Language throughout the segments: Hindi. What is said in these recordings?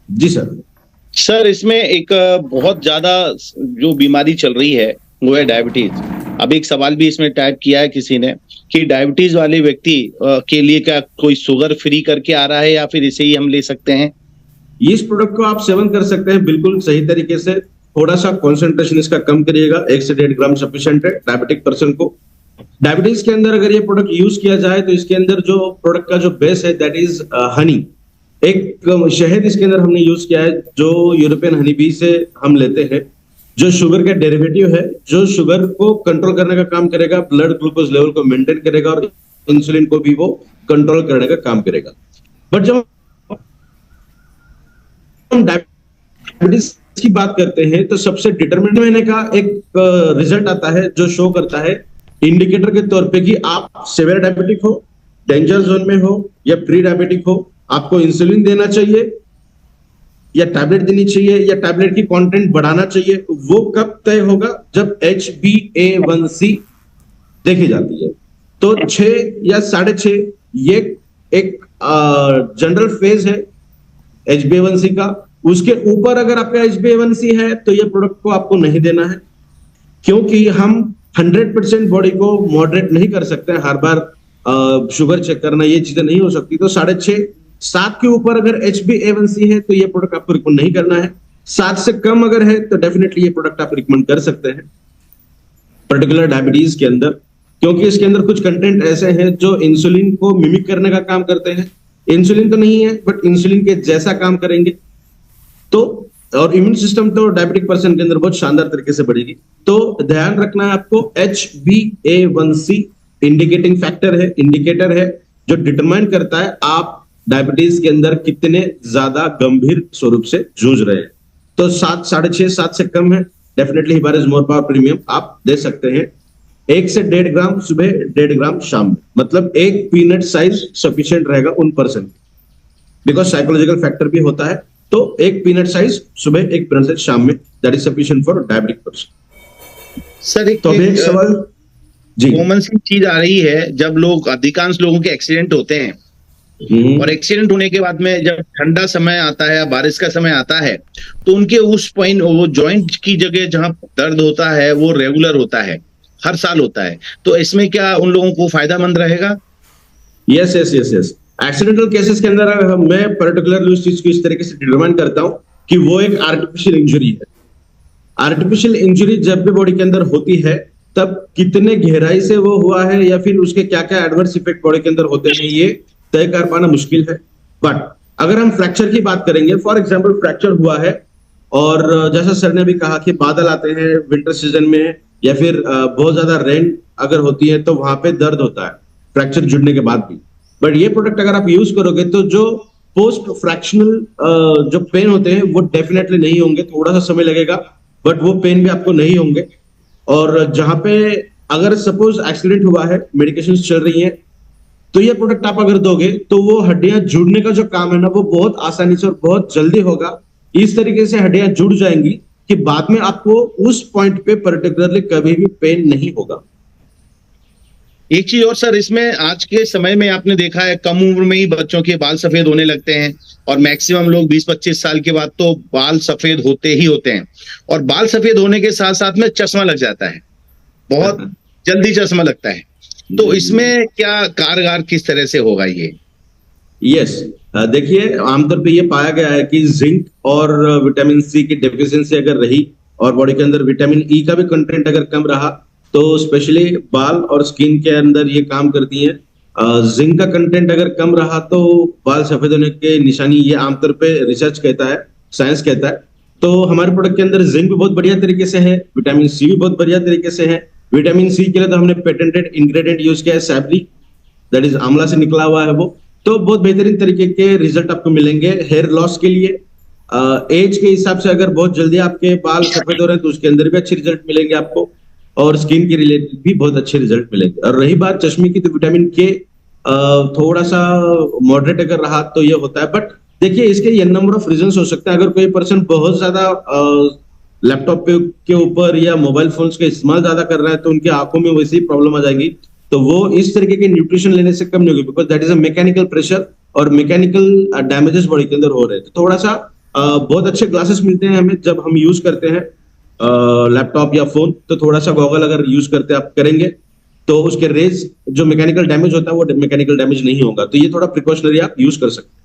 जी सर। सर इसमें एक बहुत ज्यादा जो बीमारी चल रही है वो है डायबिटीज। अब एक सवाल भी इसमें टाइप किया है किसी ने कि डायबिटीज वाले व्यक्ति के लिए क्या कोई शुगर फ्री करके आ रहा है या फिर इसे ही हम ले सकते हैं? इस प्रोडक्ट को आप सेवन कर सकते हैं बिल्कुल सही तरीके से। थोड़ा सा कॉन्सेंट्रेशन इसका कम करिएगा, 1 से 1.5 ग्राम सफिशिएंट है डायबिटिक पर्सन को। डायबिटीज के अंदर अगर ये प्रोडक्ट यूज किया जाए तो इसके अंदर जो प्रोडक्ट का जो बेस है दैट इज हनी। एक शहद इसके अंदर हमने यूज किया है जो यूरोपियन हनी बी से हम लेते हैं, जो शुगर का डेरिवेटिव है, जो शुगर को कंट्रोल करने का काम करेगा, ब्लड ग्लूकोज लेवल को मेंटेन करेगा और इंसुलिन को भी वो कंट्रोल करने का काम करेगा। बट जब हम डायबिटीज की बात करते हैं तो सबसे डिटरमिनेंट महीने का एक रिजल्ट आता है जो शो करता है इंडिकेटर के तौर पे कि आप सेवियर डायबिटिक हो, डेंजर जोन में हो या प्री डायबिटिक हो, आपको इंसुलिन देना चाहिए या टैबलेट देनी चाहिए या टैबलेट की कंटेंट बढ़ाना चाहिए। वो कब तय होगा? जब HbA1c देखी जाती है। तो 6 या 6.5 ये एक जनरल फेज है HbA1c का। उसके ऊपर अगर आपका HbA1c है तो ये प्रोडक्ट को आपको नहीं देना है, क्योंकि हम 100% बॉडी को मॉडरेट नहीं कर सकते हैं। हर बार शुगर चेक करना ये चीजें नहीं हो सकती। तो 6.5 7 के ऊपर अगर HbA1c है तो ये प्रोडक्ट आपको रिकमेंड नहीं करना है। 7 से कम अगर है तो डेफिनेटली ये प्रोडक्ट आप रिकमेंड कर सकते हैं पर्टिकुलर डायबिटीज के अंदर, क्योंकि इसके अंदर कुछ कंटेंट ऐसे हैं जो इंसुलिन को मिमिक करने का काम करते हैं। इंसुलिन तो नहीं है बट इंसुलिन के जैसा काम करेंगे। तो और इम्यून सिस्टम तो डायबिटिक पर्सन के अंदर बहुत शानदार तरीके से बढ़ेगी। तो ध्यान रखना है आपको, HbA1c इंडिकेटिंग फैक्टर है, इंडिकेटर है जो डिटरमाइन करता है आप डायबिटीज के अंदर कितने ज्यादा गंभीर स्वरूप से जूझ रहे हैं। तो 7 6.5 7 से कम है, डेफिनेटली हिबारिस मोर पावर प्रीमियम आप दे सकते हैं। 1 से 1.5 ग्राम सुबह, 1.5 ग्राम शाम में, मतलब एक पीनट साइज सफिशिएंट रहेगा उन पर्सन, बिकॉज साइकोलॉजिकल फैक्टर भी होता है। तो एक पीनट साइज सुबह, एक पीनट साइज शाम में, that is sufficient for diabetic person. Sir एक तो एक सवाल जी, कॉमन सी चीज आ रही है, जब लोग अधिकांश लोगों के एक्सीडेंट होते हैं और एक्सीडेंट होने के बाद में जब ठंडा समय आता है या बारिश का समय आता है तो उनके उस पॉइंट वो जॉइंट की जगह जहां दर्द होता है वो रेगुलर होता है, हर साल होता है। तो इसमें क्या उन लोगों को फायदामंद रहेगा? Yes yes yes yes. Accidental cases के अंदर मैं पर्टिकुलरली उस चीज को इस तरीके से डिटरमाइन करता हूं कि वो एक आर्टिफिशियल इंजरी है। आर्टिफिशियल इंजरी जब भी बॉडी के अंदर होती है तब कितने गहराई से वो हुआ है या फिर उसके क्या क्या एडवर्स इफेक्ट बॉडी के अंदर होते हैं ये तय कर पाना मुश्किल है। बट अगर हम फ्रैक्चर की बात करेंगे, फॉर एग्जांपल फ्रैक्चर हुआ है और जैसा सर ने भी कहा कि बादल आते हैं विंटर सीजन में या फिर बहुत ज्यादा रेन अगर होती है तो वहां पे दर्द होता है फ्रैक्चर जुड़ने के बाद भी। बट ये प्रोडक्ट अगर आप यूज करोगे तो जो पोस्ट फ्रैक्शनल जो पेन होते हैं वो डेफिनेटली नहीं होंगे। थोड़ा सा समय लगेगा बट वो पेन भी आपको नहीं होंगे। और जहां पे अगर सपोज एक्सीडेंट हुआ है, मेडिकेशन चल रही है, तो ये प्रोडक्ट आप अगर दोगे तो वो हड्डियां जुड़ने का जो काम है ना वो बहुत आसानी से और बहुत जल्दी होगा। इस तरीके से हड्डियां जुड़ जाएंगी कि बाद में आपको उस पॉइंट पे पर्टिकुलरली कभी भी पेन नहीं होगा। एक चीज और सर, इसमें आज के समय में आपने देखा है कम उम्र में ही बच्चों के बाल सफेद होने लगते हैं और मैक्सिमम लोग 20-25 साल के बाद तो बाल सफेद होते ही होते हैं। और बाल सफेद होने के साथ साथ में चश्मा लग जाता है, बहुत जल्दी चश्मा लगता है। तो इसमें क्या कारगर किस तरह से होगा ये? यस, देखिए आमतौर पे ये पाया गया है कि जिंक और विटामिन सी की डेफिशिएंसी अगर रही और बॉडी के अंदर विटामिन ई का भी कंटेंट अगर कम रहा तो स्पेशली बाल और स्किन के अंदर ये काम करती है। जिंक का कंटेंट अगर कम रहा तो बाल सफेद होने के निशानी, ये आमतौर पे रिसर्च कहता है, साइंस कहता है। तो हमारे प्रोडक्ट के अंदर जिंक भी बहुत बढ़िया तरीके से है, विटामिन सी भी बहुत बढ़िया तरीके से है। विटामिन सी के लिए तो हमने पेटेंटेड इंग्रेडिएंट यूज किया है सैबली, दैट इज आंवला से निकला हुआ है वो। तो बहुत बेहतरीन तरीके के रिजल्ट आपको मिलेंगे हेयर लॉस के लिए। एज के हिसाब से अगर बहुत जल्दी आपके बाल सफेद हो रहे हैं तो उसके अंदर भी अच्छे रिजल्ट मिलेंगे आपको, और स्किन के रिलेटेड भी बहुत अच्छे रिजल्ट मिलेंगे। और रही बात चश्मे की, तो विटामिन के थोड़ा सा मॉडरेट अगर रहा तो ये होता है। बट देखिए इसके ये नंबर ऑफ रीजंस हो सकते हैं। अगर कोई पर्सन बहुत ज्यादा लैपटॉप के ऊपर या मोबाइल फोन्स का इस्तेमाल ज्यादा कर रहा है तो उनकी आंखों में वैसे ही प्रॉब्लम आ जाएगी। तो वो इस तरीके के न्यूट्रिशन लेने से कम नहीं होगी, because that is a mechanical pressure और मैकेनिकल डैमेजेस बॉडी के अंदर हो रहे हैं। तो थोड़ा सा बहुत अच्छे ग्लासेस मिलते हैं हमें जब हम यूज करते हैं लैपटॉप या फोन, तो थोड़ा सा गॉगल अगर यूज करते आप करेंगे तो उसके रेज जो मैकेनिकल डैमेज होता है वो मैकेनिकल डैमेज नहीं होगा, तो ये थोड़ा प्रिकॉशनरी आप यूज कर सकते हैं।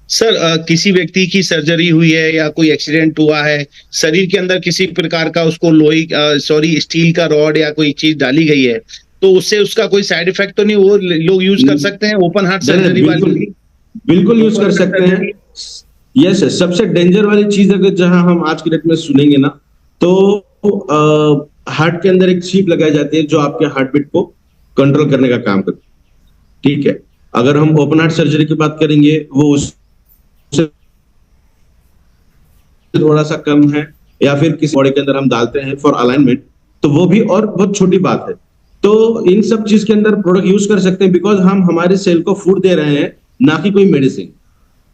सर किसी व्यक्ति की सर्जरी हुई है या कोई एक्सीडेंट हुआ है, शरीर के अंदर किसी प्रकार का उसको लोही स्टील का रॉड या कोई चीज डाली गई है, तो उससे उसका कोई साइड इफेक्ट तो नहीं, वो लोग यूज कर सकते हैं ओपन हार्ट सर्जरी बिल्कुल वाली? बिल्कुल यूज कर सकते हैं। यस, सबसे डेंजर वाली चीज अगर जहां हम आज की डेट में सुनेंगे ना, तो हार्ट के अंदर एक चिप लगाई जाती है जो आपके हार्ट बीट को कंट्रोल करने का काम करती है। ठीक है, अगर हम ओपन हार्ट सर्जरी की बात करेंगे वो उससे थोड़ा सा कम है, या फिर किसी बॉडी के अंदर हम डालते हैं फॉर अलाइनमेंट, तो वो भी और बहुत छोटी बात है। तो इन सब चीज के अंदर प्रोडक्ट यूज कर सकते हैं, बिकॉज हम हमारे सेल को फूड दे रहे हैं, ना कि कोई मेडिसिन।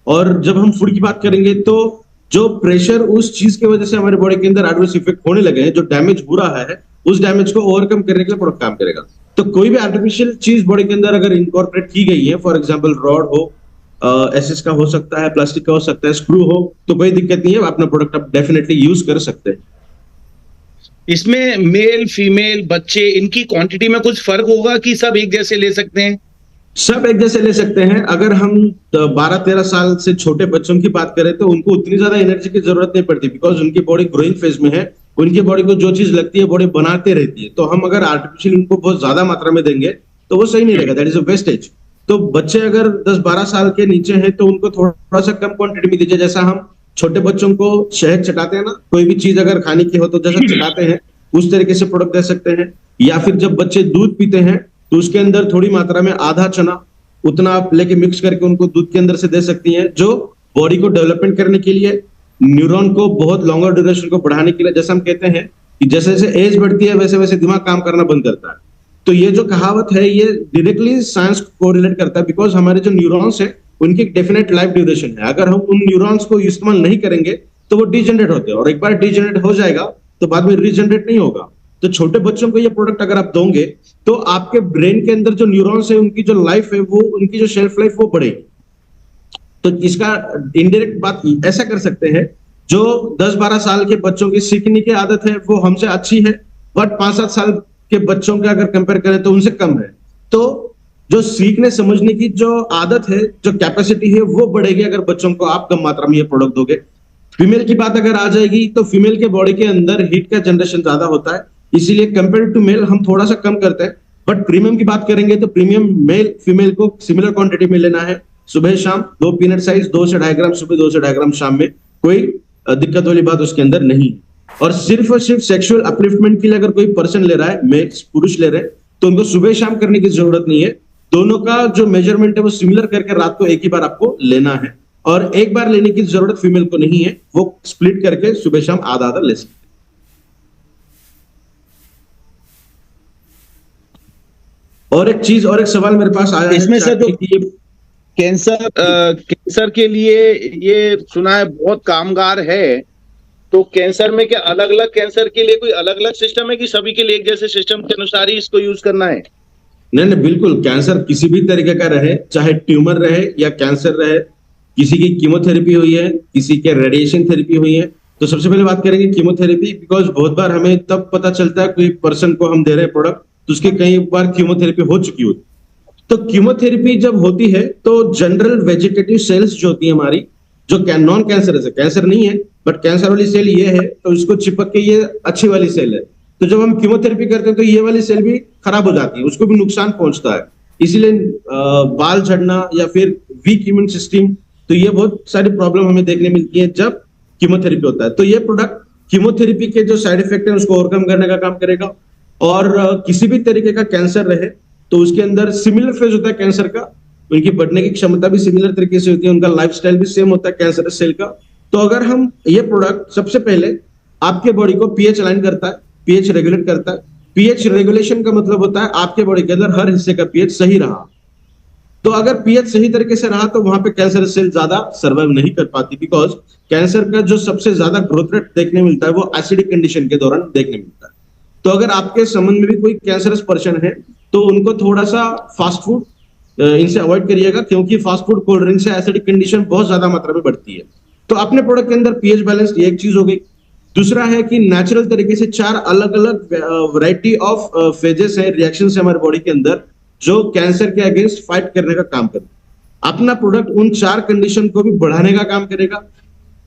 और जब हम फूड की बात करेंगे तो जो प्रेशर उस चीज की वजह से हमारे बॉडी के अंदर एडवर्स इफेक्ट होने लगे हैं, जो डैमेज हो रहा है, उस डैमेज को ओवरकम करने के लिए प्रोडक्ट काम करेगा। तो कोई भी आर्टिफिशियल चीज बॉडी के अंदर अगर इनकॉर्पोरेट की गई है, फॉर एग्जाम्पल रॉड हो, एसएस का हो सकता है, प्लास्टिक का हो सकता है, स्क्रू हो, तो कोई दिक्कत नहीं है, अपना प्रोडक्ट आप डेफिनेटली यूज कर सकते हैं। इसमें मेल फीमेल बच्चे इनकी क्वांटिटी में कुछ फर्क होगा कि सब एक जैसे ले सकते हैं? सब एक जैसे ले सकते हैं। अगर हम 12-13 साल से छोटे बच्चों की बात करें तो उनको उतनी ज्यादा एनर्जी की जरूरत नहीं पड़ती, बिकॉज उनकी बॉडी ग्रोइंग फेज में है, उनकी बॉडी को जो चीज लगती है बॉडी बनाते रहती है। तो हम अगर आर्टिफिशियल उनको बहुत ज्यादा मात्रा में देंगे तो वो सही नहीं रहेगा, दैट इज अ वेस्टेज। तो बच्चे अगर 10-12 साल के नीचे हैं तो उनको थोड़ा सा कम क्वांटिटी में दीजिए। जैसा हम छोटे बच्चों को शहद चटाते हैं ना, कोई भी चीज अगर खाने की हो तो जैसा चटाते हैं उस तरीके से प्रोडक्ट दे सकते हैं। या फिर जब बच्चे दूध पीते हैं तो उसके अंदर थोड़ी मात्रा में आधा चना उतना आप लेके मिक्स करके उनको दूध के अंदर से दे सकती हैं, जो बॉडी को डेवलपमेंट करने के लिए, न्यूरॉन को बहुत लॉन्गर ड्यूरेशन को बढ़ाने के लिए, जैसे हम कहते हैं कि जैसे जैसे एज बढ़ती है वैसे वैसे दिमाग काम करना बंद करता है। तो ये जो कहावत है ये डायरेक्टली साइंस को रिलेट करता है, बिकॉज हमारे जो न्यूरॉन्स है उनकी डेफिनेट लाइफ ड्यूरेशन है। अगर हम उन न्यूरॉन्स को इस्तेमाल नहीं करेंगे तो वो डिजेनरेट होते हैं, और एक बार डिजेनरेट हो जाएगा तो बाद में रीजनरेट नहीं होगा। तो छोटे बच्चों को ये प्रोडक्ट अगर आप दोगे तो आपके ब्रेन के अंदर जो न्यूरॉन्स है उनकी जो लाइफ है, वो उनकी जो शेल्फ लाइफ वो बढ़ेगी। तो इसका इनडायरेक्ट बात ऐसा कर सकते हैं, जो 10-12 साल के बच्चों की सीखने की आदत है वो हमसे अच्छी है, बट 5-7 साल के बच्चों के अगर कंपेयर करें तो उनसे कम है। तो जो सीखने समझने की जो आदत है, जो कैपेसिटी है, वो बढ़ेगी अगर बच्चों को आप कम मात्रा में ये प्रोडक्ट दोगे। फीमेल की बात अगर आ जाएगी तो फीमेल के बॉडी के अंदर हीट का जनरेशन ज्यादा होता है, इसीलिए कंपेयर टू मेल हम थोड़ा सा कम करते हैं। बट प्रीमियम की बात करेंगे तो प्रीमियम मेल फीमेल को सिमिलर क्वांटिटी में लेना है, सुबह शाम 2 पीनट साइज, 2 से 2.5 ग्राम सुबह, 2 से 2.5 ग्राम शाम में, कोई दिक्कत वाली बात उसके अंदर नहीं। और सिर्फ सेक्सुअल अपलिफ्टमेंट के लिए अगर कोई पर्सन ले रहा है, मेल पुरुष ले रहे हैं, तो उनको सुबह शाम करने की जरूरत नहीं है। दोनों का जो मेजरमेंट है वो सिमिलर करके रात को एक ही बार आपको लेना है, और एक बार लेने की जरूरत फीमेल को नहीं है, वो स्प्लिट करके सुबह शाम आधा आधा ले सकते। और एक चीज और एक सवाल मेरे पास आया है इसमें सर जो कि कैंसर के लिए ये सुना है बहुत कामगार है, तो कैंसर में क्या अलग अलग कैंसर के लिए कोई अलग अलग सिस्टम है कि सभी के लिए एक जैसे सिस्टम के अनुसार ही इसको यूज करना है? नहीं नहीं, बिल्कुल, कैंसर किसी भी तरीके का रहे, चाहे ट्यूमर रहे या कैंसर रहे, किसी की कीमोथेरेपी हुई है, किसी के रेडिएशन थेरेपी हुई है, तो सबसे पहले बात करेंगे कीमोथेरेपी, बिकॉज बहुत बार हमें तब पता चलता है कोई पर्सन को हम दे रहे हैं प्रोडक्ट तो उसकी कई बार कीमोथेरेपी हो चुकी होती। तो कीमोथेरेपी जब होती है तो जनरल वेजिटेटिव सेल्स जो होती है हमारी, जो नॉन कैंसर है, कैंसर नहीं है बट कैंसर वाली सेल ये है, तो इसको चिपक के ये अच्छी वाली सेल है, तो जब हम कीमोथेरेपी करते हैं तो ये वाली सेल भी खराब हो जाती है, उसको भी नुकसान पहुंचता है। इसीलिए बाल झड़ना या फिर वीक इम्यून सिस्टम, तो ये बहुत सारी प्रॉब्लम हमें देखने मिलती है जब कीमोथेरेपी होता है। तो ये प्रोडक्ट कीमोथेरेपी के जो साइड इफेक्ट है उसको ओवरकम करने का काम करेगा। और किसी भी तरीके का कैंसर रहे तो उसके अंदर सिमिलर फेज होता है कैंसर का, उनकी बढ़ने की क्षमता भी सिमिलर तरीके से होती है, उनका लाइफस्टाइल भी सेम होता है कैंसर सेल का। तो अगर हम ये प्रोडक्ट सबसे पहले आपके बॉडी को पीएच अलाइन करता है, पीएच रेगुलेट करता है। पीएच रेगुलेशन का मतलब होता है आपके बॉडी के अंदर हर हिस्से का पीएच सही रहा। तो अगर पीएच सही तरीके से रहा तो वहां पे कैंसर सेल ज्यादा सर्वाइव नहीं कर पाती, बिकॉज कैंसर का जो सबसे ज्यादा ग्रोथ रेट देखने मिलता है वो एसिडिक कंडीशन के दौरान देखने मिलता है। तो अगर आपके संबंध में भी कोई कैंसरस पर्सन है तो उनको थोड़ा सा फास्ट फूड इनसे अवॉइड करिएगा, क्योंकि फास्ट फूड, कोल्ड ड्रिंक से एसिडिक कंडीशन बहुत ज्यादा मात्रा में बढ़ती है। तो अपने प्रोडक्ट के अंदर पीएच बैलेंस ये एक चीज हो गई। दूसरा है कि नेचुरल तरीके से 4 अलग अलग वैरायटी ऑफ फेजेस है, रिएक्शन है हमारे बॉडी के अंदर जो कैंसर के अगेंस्ट फाइट करने का काम करते हैं। अपना प्रोडक्ट उन 4 कंडीशन को भी बढ़ाने का काम करेगा।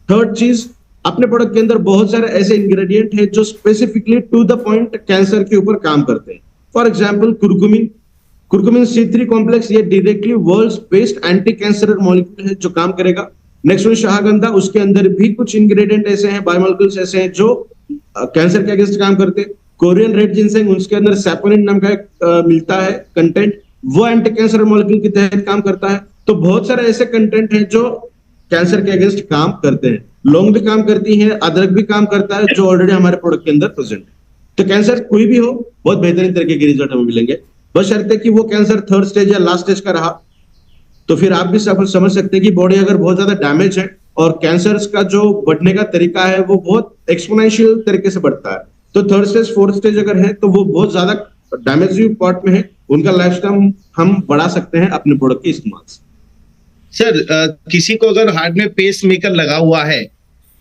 थर्ड चीज, अपने प्रोडक्ट के अंदर बहुत सारे ऐसे इंग्रेडिएंट है जो specifically to the point cancer के ऊपर काम करते हैं। For example curcumin C3 complex, ये directly world's best anti cancer molecule है जो काम करेगा। नेक्स्ट वन शाहगंधा, उसके अंदर भी कुछ इंग्रेडिएंट ऐसे हैं, बायोमोलिक्यूल्स ऐसे हैं जो कैंसर के अगेंस्ट काम करते हैं। कोरियन रेड जिनसेंग, उसके अंदर सैपोनिन नाम का एक मिलता है कंटेंट, वो एंटी कैंसर मॉलिक्यूल के तहत काम करता है। तो बहुत सारे ऐसे कंटेंट हैं जो कैंसर के अगेंस्ट काम करते हैं। लौंग भी काम करती है, अदरक भी काम करता है जो ऑलरेडी हमारे प्रोडक्ट के अंदर प्रेजेंट है। तो कैंसर कोई भी हो, बहुत बेहतरीन तरीके के रिजल्ट हमें मिलेंगे, बशर्ते कि वो कैंसर थर्ड स्टेज या लास्ट स्टेज का रहा। तो फिर आप भी समझ सकते हैं कि बॉडी अगर बहुत ज्यादा डैमेज है और कैंसर का जो बढ़ने का तरीका है वो बहुत एक्सपोनेंशियल तरीके से बढ़ता है, तो थर्ड स्टेज फोर्थ स्टेज अगर है तो वो बहुत ज्यादा डैमेज पार्ट में है, उनका लाइफ स्टाइल हम बढ़ा सकते हैं अपने प्रोडक्ट के इस्तेमाल से। सर, किसी को अगर हार्ट में पेस मेकर लगा हुआ है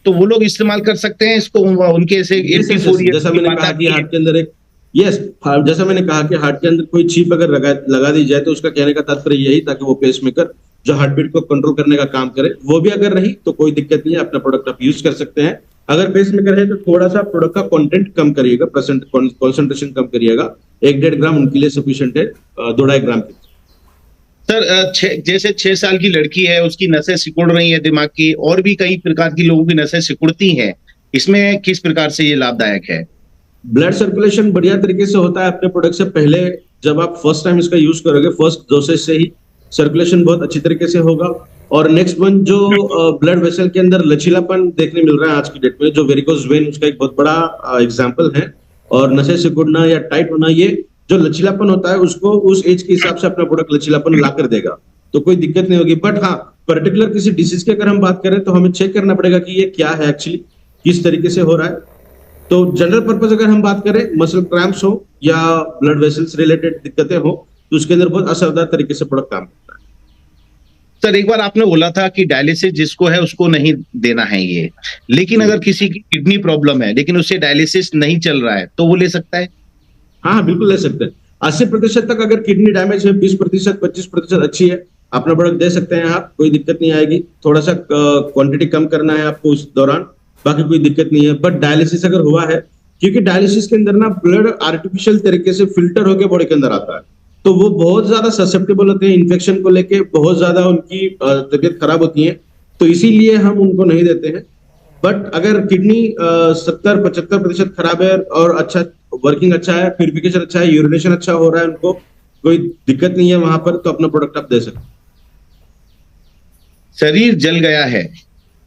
तो वो लोग इस्तेमाल कर सकते हैं इसको, उनके से 84 ईयर्स जैसा मैंने कहा कि हार्ट के अंदर एक जैसा मैंने कहा कि हार्ट के अंदर कोई चिप अगर लगा दी जाए तो उसका कहने का तात्पर्य यही ताकि वो पेस मेकर जो हार्ट बीट को कंट्रोल करने का काम करे, वो भी अगर रही तो कोई दिक्कत नहीं है, अपना प्रोडक्ट आप यूज कर सकते हैं। अगर पेस मेकर है तो थोड़ा सा प्रोडक्ट का कंटेंट कम करिएगा, कॉन्सेंट्रेशन कम करिएगा। 1-1.5 ग्राम उनके लिए सफिशिएंट है, 2-2.5 ग्राम की। सर, जैसे 6 साल की लड़की है, उसकी नसें सिकुड़ रही है दिमाग की, और भी कई प्रकार की लोगों की नसें सिकुड़ती हैं, इसमें किस प्रकार से ये लाभदायक है? ब्लड सर्कुलेशन बढ़िया तरीके से होता है अपने प्रोडक्ट से पहले। जब आप फर्स्ट टाइम इसका यूज करोगे, फर्स्ट डोसेज से ही सर्कुलेशन बहुत अच्छी तरीके से होगा। और नेक्स्ट वन, जो ब्लड वेसल के अंदर लचीलापन देखने मिल रहा है आज की डेट में, जो वेरिकोज वेन उसका एक बहुत बड़ा एग्जाम्पल है। और नसें सिकुड़ना या टाइट होना, ये जो लचीलापन होता है उसको उस एज के हिसाब से अपना प्रोडक्ट लचीलापन ला कर देगा, तो कोई दिक्कत नहीं होगी। बट हाँ, पर्टिकुलर किसी डिसीज की अगर हम बात करें तो हमें चेक करना पड़ेगा कि ये क्या है एक्चुअली, किस तरीके से हो रहा है। तो जनरल पर्पज अगर हम बात करें, मसल क्रैम्प्स हो या ब्लड वेसल्स रिलेटेड दिक्कतें हो, तो उसके अंदर बहुत असरदार तरीके से प्रोडक्ट काम करता है। सर, एक बार आपने बोला था कि डायलिसिस जिसको है उसको नहीं देना है ये, लेकिन अगर किसी की किडनी प्रॉब्लम है लेकिन उससे डायलिसिस नहीं चल रहा है तो वो ले सकता है? हाँ, बिल्कुल ले सकते हैं। 80% तक अगर किडनी डैमेज है, 20%, 25% अच्छी है, अपना प्रोडक्ट दे सकते हैं आप, कोई दिक्कत नहीं आएगी। थोड़ा सा क्वांटिटी कम करना है आपको उस दौरान, बाकी कोई दिक्कत नहीं है। बट डायलिसिस अगर हुआ है, क्योंकि डायलिसिस के अंदर ना ब्लड आर्टिफिशियल तरीके से फिल्टर होकर बॉडी के अंदर आता है, तो वो बहुत ज्यादा ससेप्टेबल होते हैं इन्फेक्शन को लेके, बहुत ज्यादा उनकी तबीयत खराब होती है, तो इसीलिए हम उनको नहीं देते हैं। बट अगर किडनी 70-75% खराब है और अच्छा वर्किंग अच्छा है, प्यूरिफिकेशन अच्छा है, यूरिनेशन अच्छा हो रहा है, उनको कोई दिक्कत नहीं है वहां पर, तो अपना प्रोडक्ट आप दे सकते हैं। शरीर जल गया है,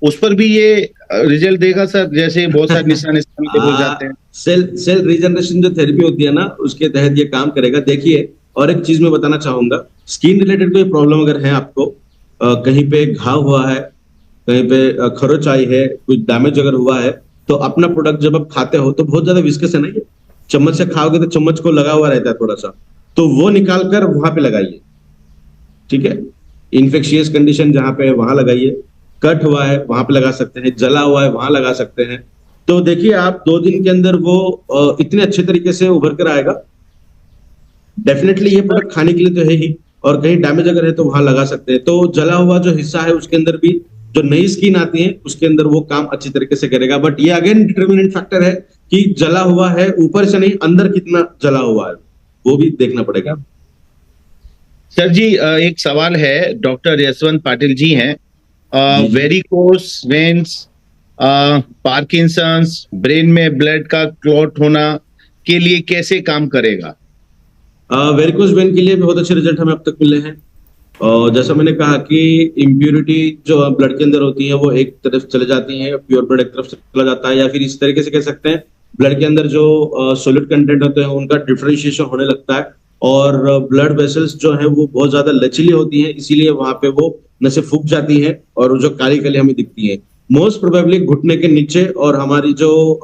उस पर भी ये रिजल्ट देगा सर? जैसे बहुत सारे निशान हो जाते हैं, सेल रीजनरेशन जो थेरेपी होती है ना, उसके तहत ये काम करेगा। देखिए, और एक चीज मैं बताना चाहूंगा, स्किन रिलेटेड कोई प्रॉब्लम अगर है आपको, कहीं पे घाव हुआ है, कहीं पे खरोच आई है, कुछ डैमेज अगर हुआ है, तो अपना प्रोडक्ट जब आप खाते हो तो बहुत ज्यादा विस्कस है ना, ये चम्मच से खाओगे तो चम्मच को लगा हुआ रहता है थोड़ा सा, तो वो निकाल कर वहां पे लगाइए, ठीक है। इन्फेक्शियस कंडीशन जहां पे है वहां लगाइए, कट हुआ है वहां पे लगा सकते हैं, जला हुआ है वहां लगा सकते हैं। तो देखिए, आप 2 दिन के अंदर वो इतने अच्छे तरीके से उभर कर आएगा। डेफिनेटली ये प्रोडक्ट खाने के लिए तो है ही, और कहीं डैमेज अगर है तो वहां लगा सकते हैं। तो जला हुआ जो हिस्सा है उसके अंदर भी जो नई स्किन आती है उसके अंदर वो काम अच्छी तरीके से करेगा। बट ये अगेन डिटर्मिनेंट फैक्टर है कि जला हुआ है ऊपर से नहीं, अंदर कितना जला हुआ है वो भी देखना पड़ेगा। सर जी, एक सवाल है, डॉक्टर यशवंत पाटिल जी हैं, वेरिकोस वेन्स, पार्किंसंस, ब्रेन में ब्लड का क्लॉट होना के लिए कैसे काम करेगा? वेरिकोस वेन के लिए बहुत अच्छे रिजल्ट हमें अब तक मिले हैं। और जैसा मैंने कहा कि इम्प्यूरिटी जो ब्लड के अंदर होती है वो एक तरफ चले जाती है, प्योर ब्लड एक तरफ से चला जाता है, या फिर इस तरीके से कह सकते हैं ब्लड के अंदर जो सॉलिड कंटेंट होते हैं उनका डिफरेंशिएशन होने लगता है, और ब्लड वेसल्स जो है वो बहुत ज्यादा लचीली होती हैं, इसीलिए वहां पे वो नसें फूक जाती हैं और जो काली काली हमें दिखती है। मोस्ट प्रोबेबली घुटने के नीचे और हमारी जो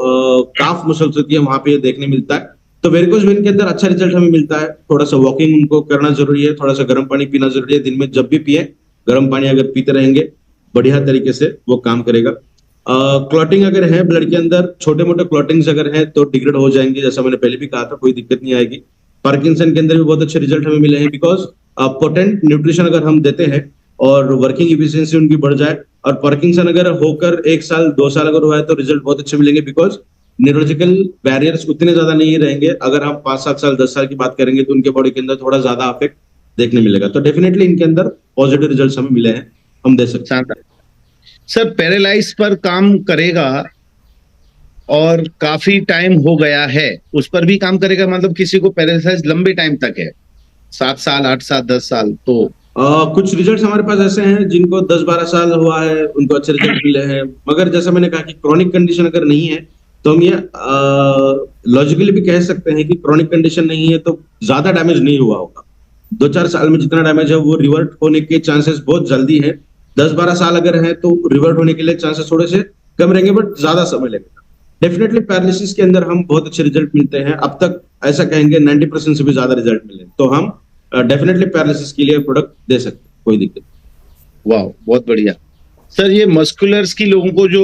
काफ मसल्स होती है वहां पे ये देखने मिलता है। तो वेरिकोज वेन के अंदर अच्छा रिजल्ट हमें मिलता है। थोड़ा सा वॉकिंग उनको करना जरूरी है, थोड़ा सा गर्म पानी पीना जरूरी है, दिन में जब भी पिए गर्म पानी अगर पीते रहेंगे बढ़िया तरीके से वो काम करेगा। क्लॉटिंग अगर है ब्लड के अंदर, छोटे मोटे क्लॉटिंग्स अगर हैं तो डिग्रेड हो जाएंगे, जैसा मैंने पहले भी कहा था, कोई दिक्कत नहीं आएगी। पार्किंसन के अंदर भी बहुत अच्छे रिजल्ट हमें मिले हैं, बिकॉज पोटेंट न्यूट्रिशन अगर हम देते हैं और वर्किंग इफिशियंसी उनकी बढ़ जाए, और पार्किंसन अगर होकर 1 साल 2 साल अगर हुआ है तो रिजल्ट बहुत अच्छे मिलेंगे, बिकॉज न्यूरोलॉजिकल बैरियर्स उतने ज्यादा नहीं रहेंगे। अगर हम 5-7 साल 10 साल की बात करेंगे तो उनके बॉडी के अंदर थोड़ा ज्यादा अफेक्ट देखने मिलेगा। तो डेफिनेटली इनके अंदर पॉजिटिव रिजल्ट हमें मिले हैं, हम दे सकते हैं। शानदार। सर पैरालाइज पर काम करेगा और काफी टाइम हो गया है, उस पर भी काम करेगा? मतलब किसी को पैरालाइज लंबे टाइम तक है, 7 साल 8 साल 10 साल, तो कुछ रिजल्ट्स हमारे पास ऐसे हैं जिनको 10-12 साल हुआ है, उनको अच्छे रिजल्ट मिले हैं। मगर जैसा मैंने कहा कि क्रॉनिक कंडीशन अगर नहीं है तो हम ये लॉजिकली भी कह सकते हैं कि क्रॉनिक कंडीशन नहीं है तो ज्यादा डैमेज नहीं हुआ होगा। 2-4 साल में जितना डैमेज है वो रिवर्ट होने के चांसेस बहुत जल्दी है। 10-12 साल अगर है तो रिवर्ट होने के लिए चांसेस थोड़े से कम रहेंगे, बट ज्यादा समय लगेगा। डेफिनेटली पैरालिसिस के अंदर हम बहुत अच्छे रिजल्ट मिलते हैं, अब तक ऐसा कहेंगे 90% से भी ज्यादा रिजल्ट मिले, तो हम डेफिनेटली पैरालिसिस के लिए प्रोडक्ट दे सकते हैं, कोई दिक्कत। वाह, बहुत बढ़िया। सर ये मस्कुलर्स की लोगों को जो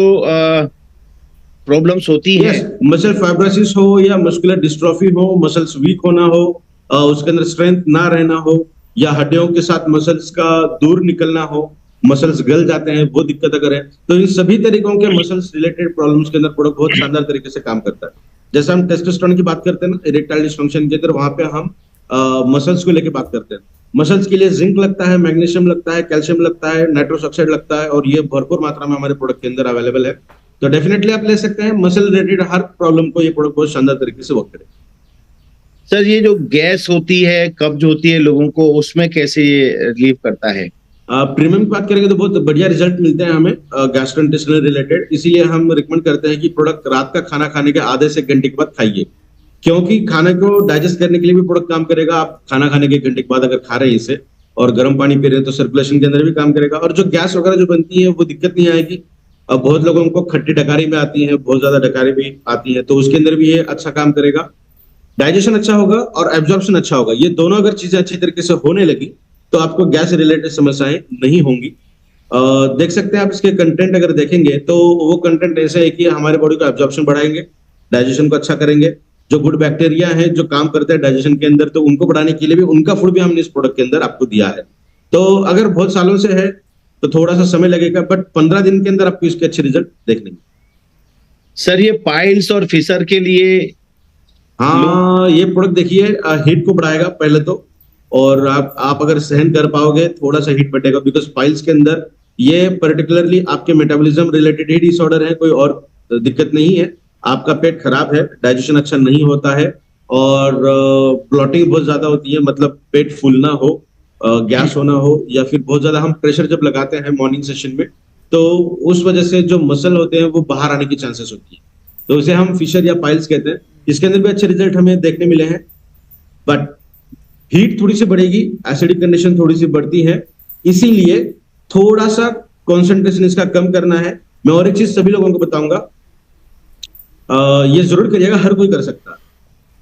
प्रॉब्लम्स होती है, मसल फाइब्रोसिस हो या मस्कुलर डिस्ट्रॉफी हो, मसल्स वीक होना हो, उसके अंदर स्ट्रेंथ ना रहना हो, या हड्डियों के साथ मसल्स का दूर निकलना हो, मसल्स गल जाते हैं, वो दिक्कत अगर है, तो इन सभी तरीकों के मसल्स रिलेटेड प्रॉब्लम्स के अंदर प्रोडक्ट बहुत शानदार तरीके से काम करता है। जैसे हम टेस्टोस्टेरोन की बात करते हैं ना, इरेक्टाइल डिस्फंक्शन के अंदर, वहां पे हम मसल्स को लेके बात करते हैं। मसल्स के लिए जिंक लगता है, मैग्नीशियम लगता है, कैल्शियम लगता है, नाइट्रस ऑक्साइड लगता है, और ये भरपूर मात्रा में हमारे प्रोडक्ट के अंदर अवेलेबल है। तो डेफिनेटली आप ले सकते हैं। मसल रिलेटेड हर प्रॉब्लम को ये प्रोडक्ट बहुत शानदार तरीके से वर्क करेगा। सर ये जो गैस होती है, कब्ज होती है लोगों को, उसमें कैसे ये रिलीव करता है? प्रीमियम की बात करेंगे तो बहुत बढ़िया रिजल्ट मिलते हैं हमें गैस्ट्रोइंटेस्टिनल रिलेटेड। इसीलिए हम रिकमेंड करते हैं कि प्रोडक्ट रात का खाना खाने के आधे से 1 घंटे के बाद खाइए, क्योंकि खाने को डाइजेस्ट करने के लिए भी प्रोडक्ट काम करेगा। आप खाना खाने के 1 घंटे के बाद अगर खा रहे हैं इसे और गर्म पानी पी रहे हैं तो सर्कुलेशन के अंदर भी काम करेगा, और जो गैस वगैरह जो बनती है वो दिक्कत नहीं आएगी। अब बहुत लोगों को खट्टी डकारी में आती है, बहुत ज्यादा डकारी भी आती है, तो उसके अंदर भी ये अच्छा काम करेगा। डाइजेशन अच्छा होगा और एब्जॉर्प्शन अच्छा होगा। ये दोनों अगर चीजें अच्छी तरीके से होने लगी तो आपको गैस से रिलेटेड समस्याएं नहीं होंगी। देख सकते हैं आप इसके कंटेंट अगर देखेंगे तो वो कंटेंट ऐसे है कि हमारे बॉडी को एब्जॉर्प्शन बढ़ाएंगे, डाइजेशन को अच्छा करेंगे। जो गुड बैक्टीरिया है जो काम करते हैं डाइजेशन के अंदर, तो उनको बढ़ाने के लिए भी उनका फूड भी हमने इस प्रोडक्ट के अंदर आपको दिया है। तो अगर बहुत सालों से है तो थोड़ा सा समय लगेगा, बट 15 दिन के अंदर आपको इसके अच्छे रिजल्ट देखने में। सर ये पाइल्स और फिशर के लिए, हाँ ये प्रोडक्ट देखिए हीट को बढ़ाएगा पहले तो, और आप अगर सहन कर पाओगे थोड़ा सा हीट बढ़ेगा, बिकॉज पाइल्स के अंदर ये पर्टिकुलरली आपके मेटाबॉलिज्म रिलेटेड ही डिसऑर्डर है, कोई और दिक्कत नहीं है। आपका पेट खराब है, डाइजेशन अच्छा नहीं होता है, और ब्लॉटिंग बहुत ज्यादा होती है, मतलब पेट फूलना हो, गैस होना हो, या फिर बहुत ज्यादा हम प्रेशर जब लगाते हैं मॉर्निंग सेशन में तो उस वजह से जो मसल होते हैं वो बाहर आने की चांसेस होती है, तो उसे हम फिशर या पाइल्स कहते हैं। इसके अंदर भी अच्छे रिजल्ट हमें देखने मिले हैं, बट हीट थोड़ी सी बढ़ेगी, एसिडिक कंडीशन थोड़ी सी बढ़ती है, इसीलिए थोड़ा सा कॉन्सेंट्रेशन इसका कम करना है। मैं और एक चीज सभी लोगों को बताऊंगा, ये जरूर करिएगा, हर कोई कर सकता है।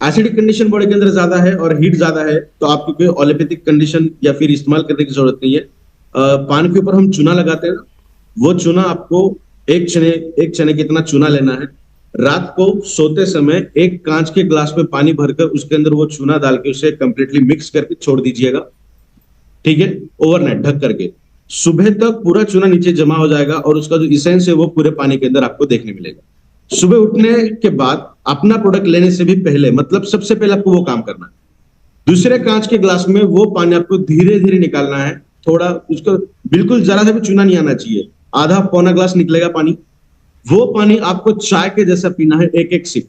एसिडिक कंडीशन बॉडी के अंदर ज्यादा है और हीट ज्यादा है तो आपको कोई ओलियोपैथिक कंडीशन या फिर इस्तेमाल करने की जरूरत नहीं है। पान के ऊपर हम चूना लगाते हैं ना, वो चूना आपको एक चने कितना चूना लेना है, रात को सोते समय एक कांच के ग्लास में पानी भरकर उसके अंदर वो चूना डाल के उसे कंप्लीटली मिक्स करके छोड़ दीजिएगा, ठीक है, ओवरनाइट ढक करके। सुबह तक पूरा चूना नीचे जमा हो जाएगा और उसका जो इसेंस है वो पूरे पानी के अंदर आपको देखने मिलेगा। सुबह उठने के बाद अपना प्रोडक्ट लेने से भी पहले, मतलब सबसे पहले आपको वो काम करना है। दूसरे कांच के ग्लास में वो पानी आपको धीरे धीरे निकालना है, थोड़ा उसको बिल्कुल जरा सा भी चूना नहीं आना चाहिए, आधा पौना ग्लास निकलेगा पानी। वो पानी आपको चाय के जैसा पीना है, एक एक सिप।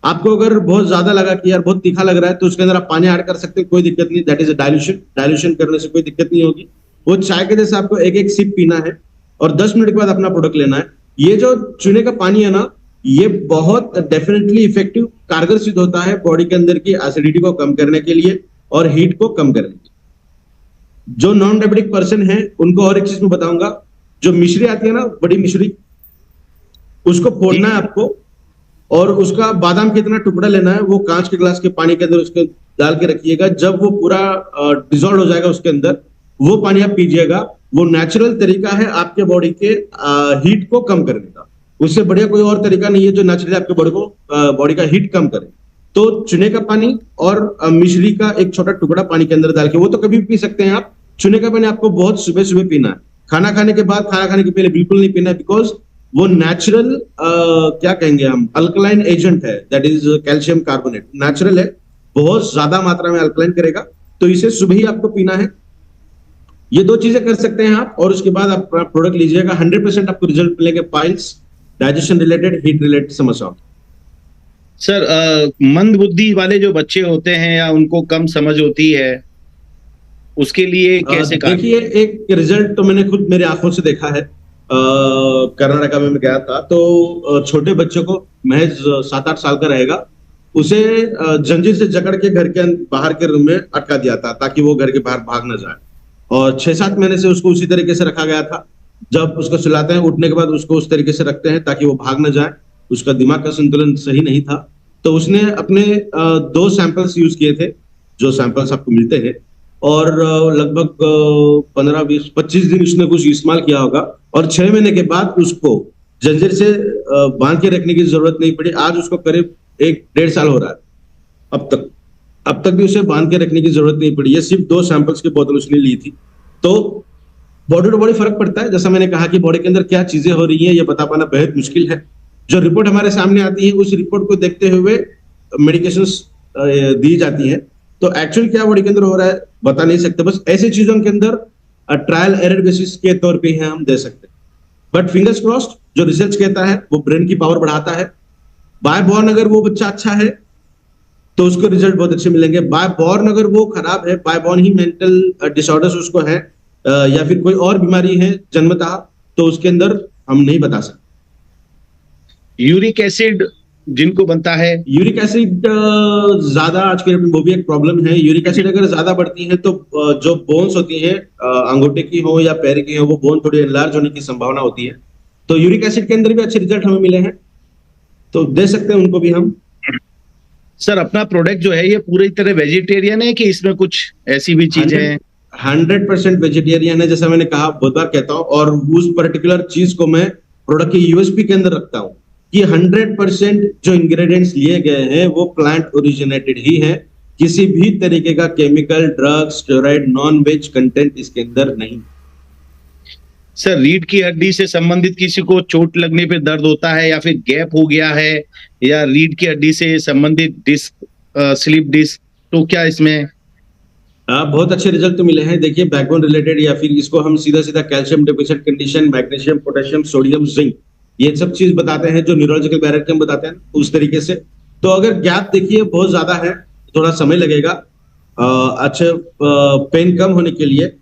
आपको अगर बहुत ज्यादा लगा कि यार बहुत तीखा लग रहा है तो उसके अंदर आप पानी ऐड कर सकते हैं, कोई दिक्कत नहीं, that is a dilution. Dilution करने से कोई दिक्कत नहीं होगी। वो चाय के जैसा आपको एक एक सिप पीना है और 10 मिनट के बाद अपना प्रोडक्ट लेना है। ये जो चूने का पानी है ना, ये बहुत डेफिनेटली इफेक्टिव कारगर सिद्ध होता है बॉडी के अंदर की एसिडिटी को कम करने के लिए और हीट को कम करने के लिए। जो नॉन डायबिटिक पर्सन है उनको और एक चीज मैं बताऊंगा, जो मिश्री आती है ना, बड़ी मिश्री, उसको फोड़ना है आपको और उसका बादाम कितना टुकड़ा लेना है, वो कांच के ग्लास के पानी के अंदर उसके डाल के रखिएगा। जब वो पूरा डिजोल्व हो जाएगा उसके अंदर, वो पानी आप पीजिएगा। वो नेचुरल तरीका है आपके बॉडी के हीट को कम करने का। उससे बढ़िया कोई और तरीका नहीं है जो नेचुरली आपके बॉडी का हीट कम करे। तो चुने का पानी और मिश्री का एक छोटा टुकड़ा पानी के अंदर डाल के, वो तो कभी भी पी सकते हैं आप। चुने का पानी आपको बहुत सुबह सुबह पीना है, खाना खाने के बाद, खाना खाने के पहले बिल्कुल नहीं पीना है, बिकॉज वो नेचुरल क्या कहेंगे हम, अल्कलाइन एजेंट है, that is calcium carbonate, natural है, बहुत ज्यादा मात्रा में अल्कलाइन करेगा। तो इसे सुबह ही आपको पीना है। ये दो चीजें कर सकते हैं आप, और उसके बाद आप प्रोडक्ट लीजिएगा, 100% आपको रिजल्ट मिलेंगे piles, digestion related, heat related समस्याओं। सर मंद बुद्धि वाले जो बच्चे होते हैं या उनको कम समझ होती है, उसके लिए कैसे देखिए, एक रिजल्ट तो मैंने खुद मेरी आंखों से देखा है। कर्नाटका में मैं गया था, तो छोटे बच्चे को, महज 7-8 साल का रहेगा, उसे जंजीर से जकड़ के घर के बाहर के रूम में अटका दिया था ताकि वो घर के बाहर भाग ना जाए, और 6-7 महीने से उसको उसी तरीके से रखा गया था। जब उसको सुलाते हैं, उठने के बाद उसको उस तरीके से रखते हैं ताकि वो भाग ना जाए। उसका दिमाग का संतुलन सही नहीं था, तो उसने अपने 2 सैंपल्स यूज किए थे, जो सैंपल्स आपको मिलते हैं, और लगभग 15-20-25 दिन उसने कुछ इस्तेमाल किया होगा, और 6 महीने के बाद उसको जंजीर से बांध के रखने की जरूरत नहीं पड़ी। आज उसको करीब 1-1.5 साल हो रहा है, अब तक भी उसे बांध के रखने की जरूरत नहीं पड़ी। ये सिर्फ 2 सैंपल्स की बोतल उसने ली थी। तो बॉडी टू बॉडी फर्क पड़ता है। जैसा मैंने कहा कि बॉडी के अंदर क्या चीजें हो रही है, ये बता पाना बेहद मुश्किल है। जो रिपोर्ट हमारे सामने आती है, उस रिपोर्ट को देखते हुए मेडिकेशंस दी जाती है। तो एक्चुअल क्या बॉडी के अंदर हो रहा है बता नहीं सकते, बस ऐसी चीजों के अंदर ट्रायल एरर बेसिस के तौर पे हम दे सकते हैं। बट फिंगर्स क्रॉस्ड, जो रिसर्च कहता है वो ब्रेन की पावर बढ़ाता है। बाय बॉर्न अगर वो बच्चा अच्छा है तो उसको रिजल्ट बहुत अच्छे मिलेंगे। बाय बॉर्न अगर वो खराब है, बाय बॉर्न ही मेंटल डिसऑर्डर्स उसको है, या फिर कोई और बीमारी है जन्मतः, तो उसके अंदर हम नहीं बता सकते। यूरिक एसिड जिनको बनता है, यूरिक एसिड ज्यादा आज के डेट में वो भी एक प्रॉब्लम है। यूरिक एसिड अगर ज्यादा बढ़ती है तो जो बोन्स होती है, अंगूठे की हो या पैर की हो, वो बोन थोड़ी एनलार्ज होने की संभावना होती है। तो यूरिक एसिड के अंदर भी अच्छे रिजल्ट हमें मिले हैं, तो दे सकते हैं उनको भी हम। सर अपना प्रोडक्ट जो है ये पूरी तरह वेजिटेरियन है कि इसमें कुछ ऐसी भी चीजें हैं? 100% वेजिटेरियन है, जैसा मैंने कहा, बहुत बार कहता हूं, और उस पर्टिकुलर चीज को मैं प्रोडक्ट के यूएसपी के अंदर रखता हूं कि 100% जो इंग्रेडिएंट्स लिए गए हैं वो प्लांट ओरिजिनेटेड ही है। किसी भी तरीके का chemical, drug, steroid, non veg content इसके अंदर नहीं। सर रीढ़ की हड्डी से संबंधित किसी को चोट लगने पे दर्द होता है, या फिर गैप हो गया है, या रीढ़ की हड्डी से संबंधित डिस्क, स्लिप डिस्क, तो क्या इसमें बहुत अच्छे रिजल्ट तो मिले हैं। देखिए, बैकबोन रिलेटेड, या फिर इसको हम सीधा सीधा calcium deficient condition, magnesium, potassium, sodium, zinc, ये सब चीज बताते हैं जो न्यूरोलॉजिकल बैरियर के हम बताते हैं उस तरीके से। तो अगर गैप देखिए बहुत ज्यादा है, थोड़ा समय लगेगा अच्छे पेन कम होने के लिए।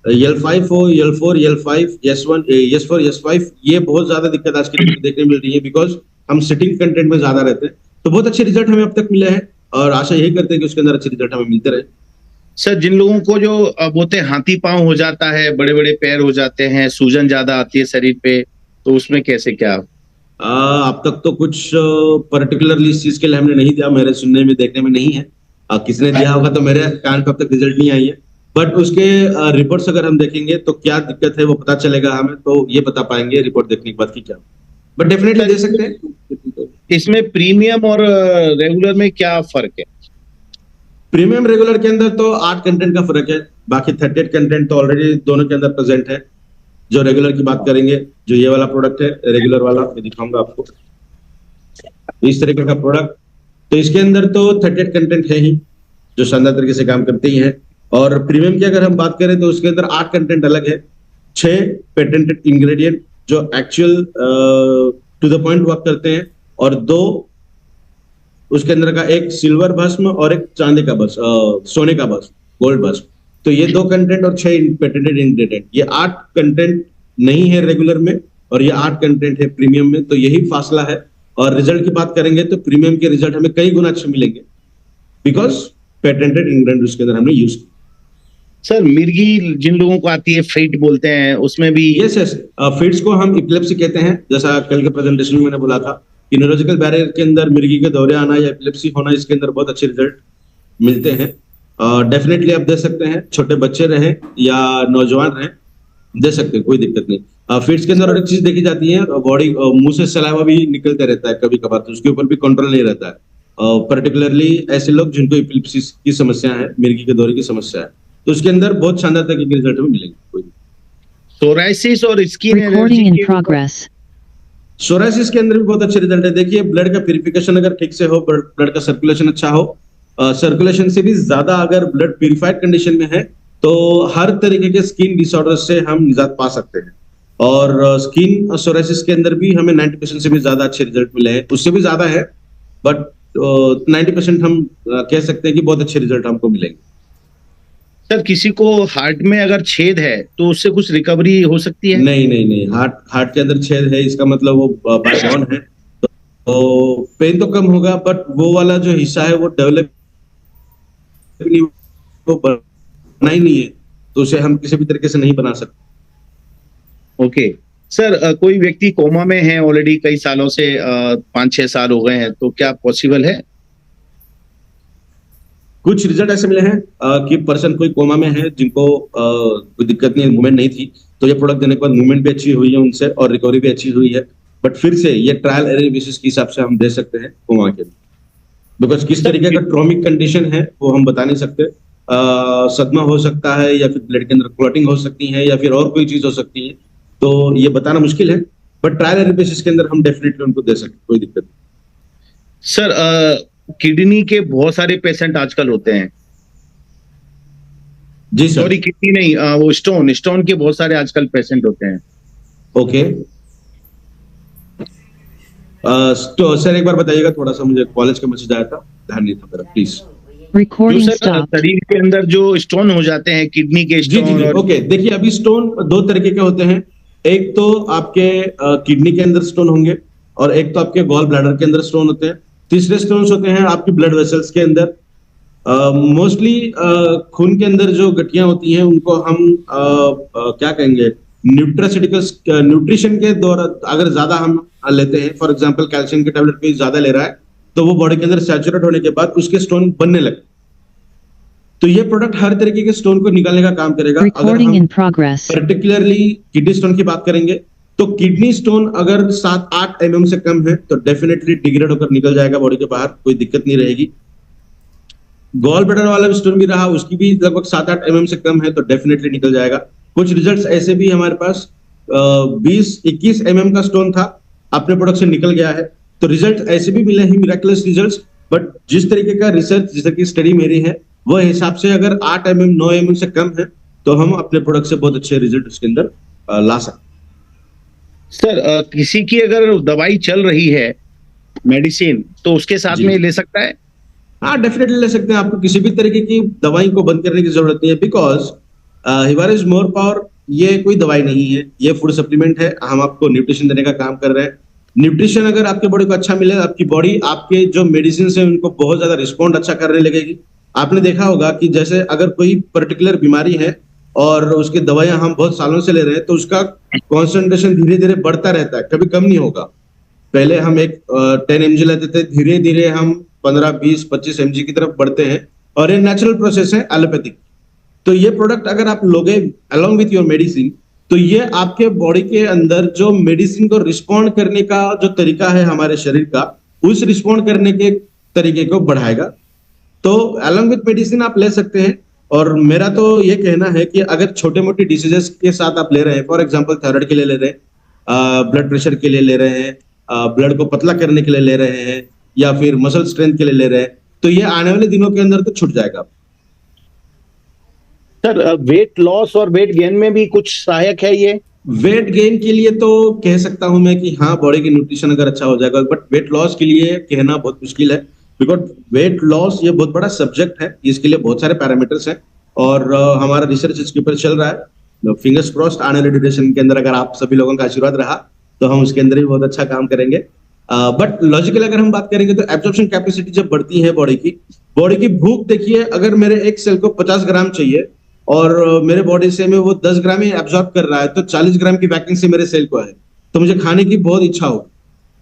L5 हो, L4, L5, S1, S4, S5, ये बहुत ज्यादा दिक्कत आज के डेट में देखने मिल रही है, बिकॉज हम सिटिंग कंटेंट में ज्यादा रहते हैं। तो बहुत अच्छे रिजल्ट हमें अब तक मिले हैं, और आशा यही करते हैं कि उसके अंदर अच्छे रिजल्ट हमें मिलते रहे। सर जिन लोगों को जो बोलते हैं हाथी पांव हो जाता है, बड़े बड़े पैर हो जाते हैं, सूजन ज्यादा आती है शरीर पे, तो उसमें कैसे क्या? अब तक तो कुछ पर्टिकुलरली इस चीज के लिए हमने नहीं दिया, मेरे सुनने में, देखने में नहीं है। किसने दिया होगा तो मेरे कान पे अब तक रिजल्ट नहीं आई है। बट उसके रिपोर्ट्स अगर हम देखेंगे तो क्या दिक्कत है वो पता चलेगा हमें, तो ये बता पाएंगे रिपोर्ट देखने के बाद की क्या। बट डेफिनेटली दे सकते हैं। इसमें प्रीमियम और रेगुलर में क्या फर्क है? प्रीमियम रेगुलर के अंदर तो 8 कंटेंट का फर्क है, बाकी 38 कंटेंट तो ऑलरेडी दोनों के अंदर प्रेजेंट है। जो रेगुलर की बात करेंगे, जो ये वाला प्रोडक्ट है रेगुलर वाला, मैं दिखाऊंगा आपको इस तरीके का प्रोडक्ट। तो इसके अंदर तो 38 कंटेंट है ही, जो शानदार तरीके से काम करते ही हैं। और प्रीमियम की अगर हम बात करें तो उसके अंदर 8 कंटेंट अलग है, 6 पेटेंटेड इंग्रेडिएंट जो actual to the point work करते हैं, और 2 उसके अंदर का, एक सिल्वर भस्म और एक चांदी का भस्म, सोने का भस्म, गोल्ड भस्म। तो ये 2 कंटेंट और 6 पेटेंटेड इंग्रेडिएंट, ये 8 कंटेंट नहीं है रेगुलर में, और ये 8 कंटेंट है प्रीमियम में। तो यही फासला है। और रिजल्ट की बात करेंगे तो प्रीमियम के रिजल्ट हमें कई गुना अच्छे मिलेंगे, बिकॉज पेटेंटेड इंग्रेडिएंट उसके अंदर हमने यूज किया। सर मिर्गी जिन लोगों को आती है, फिट बोलते हैं, उसमें भी? यस, फिट्स को हम इपिलेप्सी कहते हैं। जैसा कल के प्रेजेंटेशन में मैंने बोला था कि न्यूरोलॉजिकल बैरियर के अंदर मिर्गी के दौरे आना या इपिलेप्सी होना, इसके अंदर बहुत अच्छे रिजल्ट मिलते हैं। डेफिनेटली आप दे सकते हैं, छोटे बच्चे रहें या नौजवान रहें, दे सकते हैं, कोई दिक्कत नहीं। फीड्स के अंदर और एक चीज देखी जाती है, बॉडी मुंह से सलाइवा भी निकलते रहता है कभी कभार, तो उसके ऊपर भी कंट्रोल नहीं रहता है। पर्टिकुलरली ऐसे लोग जिनको एपिलेप्सी की समस्या है, मिर्गी के दौरे की समस्या है, तो उसके अंदर बहुत शानदार तरीके के रिजल्ट हमें मिलेंगे। कोई सोराइसिस और स्किन एलर्जी Recording in के progress. सोरासिस के अंदर भी बहुत अच्छे रिजल्ट है। देखिए, ब्लड का प्यूरिफिकेशन अगर ठीक से हो, ब्लड का सर्कुलेशन अच्छा हो, सर्कुलेशन से भी ज्यादा अगर ब्लड प्यूरिफाइड कंडीशन में है, तो हर तरीके के स्किन डिसऑर्डर से हम निजात पा सकते हैं। और स्किन सोरासिस के अंदर भी हमें 90% से भी ज्यादा अच्छे रिजल्ट मिले हैं, उससे भी ज्यादा है, बट 90% हम कह सकते हैं कि बहुत अच्छे रिजल्ट हमको मिलेंगे। सर, किसी को हार्ट में अगर छेद है तो उससे कुछ रिकवरी हो सकती है? नहीं नहीं नहीं, हार्ट के अंदर छेद है, इसका मतलब वो बाय बॉर्न है, तो पेन तो कम होगा, बट वो वाला जो हिस्सा है वो डेवलप वो बना ही नहीं है, तो उसे हम किसी भी तरीके से नहीं बना सकते। ओके सर, कोई व्यक्ति कोमा में है ऑलरेडी कई सालों से, 5-6 साल हो गए हैं, तो क्या पॉसिबल है? कुछ रिजल्ट ऐसे मिले हैं कि पर्सन कोई कोमा में है, जिनको कोई दिक्कत नहीं, मूवमेंट नहीं थी, तो ये प्रोडक्ट देने के बाद मूवमेंट भी अच्छी हुई है उनसे और रिकवरी भी अच्छी हुई है। बट फिर से ये ट्रायल एरर बेसिस के हिसाब से हम दे सकते हैं कोमा के, बिकॉज किस तरीके का ट्रॉमिक कंडीशन है वो हम बता नहीं सकते। सदमा हो सकता है, या फिर ब्लड के अंदर क्लॉटिंग हो सकती है, या फिर और कोई चीज हो सकती है, तो ये बताना मुश्किल है, बट ट्रायल एरर बेसिस के अंदर हम डेफिनेटली उनको दे सकते, कोई दिक्कत नहीं। सर, किडनी के बहुत सारे पेशेंट आजकल होते हैं। जी सर। सॉरी, किडनी नहीं, वो स्टोन के बहुत सारे आजकल पेशेंट होते हैं। ओके, तो सर एक बार बताइएगा, थोड़ा सा मुझे कॉलेज का मैसेज आया था, ध्यान नहीं था मेरा, प्लीज। जो Recording सर stopped. शरीर के अंदर जो स्टोन हो जाते हैं, किडनी के जी जी स्टोन जी, और ओके। देखिए, अभी स्टोन दो तरीके के होते हैं, एक तो आपके किडनी के अंदर स्टोन होंगे, और एक तो आपके गॉल ब्लैडर के अंदर स्टोन होते हैं। तीसरे स्टोन्स होते हैं आपकी ब्लड वेसल्स के अंदर। मोस्टली खून के अंदर जो गठियां होती हैं उनको हम क्या कहेंगे, न्यूट्रास्यूटिकल्स, न्यूट्रिशन के द्वारा अगर ज्यादा हम लेते हैं, फॉर एग्जांपल कैल्शियम के टैबलेट पे ज्यादा ले रहा है, तो वो बॉडी के अंदर सैचुरेट होने के बाद उसके स्टोन बनने लगते, तो ये प्रोडक्ट हर तरीके के स्टोन को निकालने का काम करेगा। अगर Recording हम in progress. Particularly kidney stone की बात करेंगे, तो किडनी स्टोन अगर 7-8 mm से कम है तो डेफिनेटली डिग्रेड होकर निकल जाएगा बॉडी के बाहर, कोई दिक्कत नहीं रहेगी। गॉल ब्लैडर वाला स्टोन भी रहा, उसकी भी लगभग 7-8 mm से कम है तो डेफिनेटली निकल जाएगा। कुछ रिजल्ट्स ऐसे भी हमारे पास 20-21 mm का स्टोन था, अपने प्रोडक्ट से निकल गया है, तो रिजल्ट ऐसे भी मिले हैं, मिराकुलस रिजल्ट्स। बट जिस तरीके का रिसर्च, जिस तरीके की स्टडी मेरी है, वह हिसाब से अगर 8 mm 9 mm से कम है तो हम अपने प्रोडक्ट से बहुत अच्छे रिजल्ट उसके अंदर ला सकते हैं। सर, किसी की अगर दवाई चल रही है, मेडिसिन, तो उसके साथ जी। में ले सकता है? हाँ, डेफिनेटली ले सकते हैं। आपको किसी भी तरीके की दवाई को बंद करने की जरूरत नहीं है, बिकॉज हिवार इज मोर पावर, ये कोई दवाई नहीं है, ये फूड सप्लीमेंट है। हम आपको न्यूट्रिशन देने का काम कर रहे हैं। न्यूट्रिशन अगर आपके बॉडी को अच्छा मिले, आपकी बॉडी आपके जो मेडिसिन है उनको बहुत ज्यादा रिस्पॉन्ड अच्छा करने लगेगी। आपने देखा होगा कि जैसे अगर कोई पर्टिकुलर बीमारी है और उसकी दवाइयां हम बहुत सालों से ले रहे हैं, तो उसका कॉन्सेंट्रेशन धीरे धीरे बढ़ता रहता है, कभी कम नहीं होगा। पहले हम एक 10 mg लेते थे, धीरे धीरे हम 15, 20, 25 mg की तरफ बढ़ते हैं, और ये नेचुरल प्रोसेस है एलोपैथिक। तो ये प्रोडक्ट अगर आप लोगे अलोंग विथ योर मेडिसिन, तो ये आपके बॉडी के अंदर जो मेडिसिन को रिस्पॉन्ड करने का जो तरीका है हमारे शरीर का, उस रिस्पॉन्ड करने के तरीके को बढ़ाएगा। तो अलोंग विथ मेडिसिन आप ले सकते हैं। और मेरा तो ये कहना है कि अगर छोटे मोटे डिसीजेस के साथ आप ले रहे हैं, फॉर एग्जांपल थायराइड के लिए ले रहे हैं, ब्लड प्रेशर के लिए ले रहे हैं, ब्लड को पतला करने के लिए ले रहे हैं, या फिर मसल स्ट्रेंथ के लिए ले रहे हैं, तो ये आने वाले दिनों के अंदर तो छूट जाएगा। सर, वेट लॉस और वेट गेन में भी कुछ सहायक है ये? वेट गेन के लिए तो कह सकता हूं मैं कि हाँ, बॉडी की न्यूट्रिशन अगर अच्छा हो जाएगा, बट वेट लॉस के लिए कहना बहुत मुश्किल है, बिकॉज वेट लॉस ये बहुत बड़ा सब्जेक्ट है, इसके लिए बहुत सारे पैरामीटर्स हैं, और हमारा रिसर्च इसके ऊपर चल रहा है। फिंगर्स क्रॉस्ड, आने वाले ड्यूरेशन के अंदर अगर आप सभी लोगों का आशीर्वाद रहा तो हम उसके अंदर भी बहुत अच्छा काम करेंगे। बट लॉजिकल अगर हम बात करेंगे तो एब्जॉर्प्शन कैपेसिटी जब बढ़ती है बॉडी की भूख, देखिए अगर मेरे एक सेल को 50 ग्राम चाहिए और मेरे बॉडी से में वो 10 ग्राम ही एब्जॉर्ब कर रहा है, तो 40 ग्राम की वैकेंसी मेरे सेल को है, तो मुझे खाने की बहुत इच्छा होगी।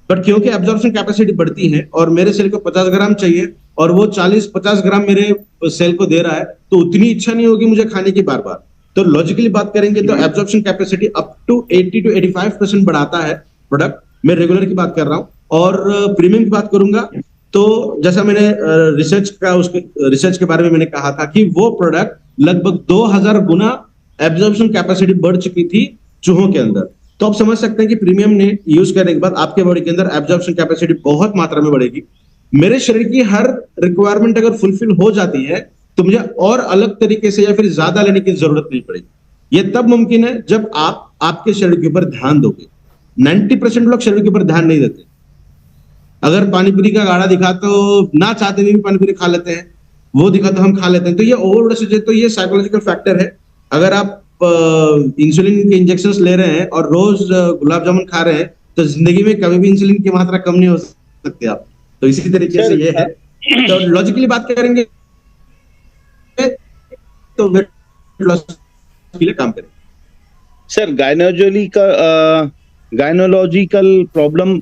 बट क्योंकि एब्जॉर्प्शन कैपेसिटी बढ़ती है और मेरे सेल को 50 ग्राम चाहिए और वो 40-50 ग्राम मेरे सेल को दे रहा है, तो उतनी इच्छा नहीं होगी मुझे खाने की बार बार। तो लॉजिकली बात करेंगे तो absorption capacity up to 80 to 85% बढ़ाता है प्रोडक्ट। मैं रेगुलर की बात कर रहा हूँ। और प्रीमियम की बात करूंगा तो जैसा मैंने रिसर्च के बारे में मैंने कहा था कि वो प्रोडक्ट लगभग 2000 गुना एब्जॉर्प्शन कैपेसिटी बढ़ चुकी थी चूहों के अंदर। तो आप समझ सकते हैं कि प्रीमियम ने यूज करने के बाद आपके बॉडी के अंदर एब्जॉर्प्शन कैपेसिटी बहुत मात्रा में बढ़ेगी। मेरे शरीर की हर रिक्वायरमेंट अगर फुलफिल हो जाती है तो मुझे और अलग तरीके से या फिर ज्यादा लेने की जरूरत नहीं पड़ेगी। ये तब मुमकिन है जब आप आपके शरीर के ऊपर ध्यान दोगे। 90% लोग शरीर के ऊपर ध्यान नहीं देते। अगर पानीपुरी का गाड़ा दिखा तो ना चाहते हुए भी पानीपुरी खा लेते हैं, वो दिखा तो हम खा लेते हैं। तो ये ओवरडोसेज है, तो ये साइकोलॉजिकल फैक्टर है। अगर आप इंसुलिन के इंजेक्शंस ले रहे हैं और रोज गुलाब जामुन खा रहे हैं तो जिंदगी में कभी भी इंसुलिन की मात्रा कम नहीं हो सकती आप। तो इसी तरीके से ये है। तो लॉजिकली बात करेंगे तो वेट लॉस के लिए काम करें। सर गायनोलॉजिकल प्रॉब्लम,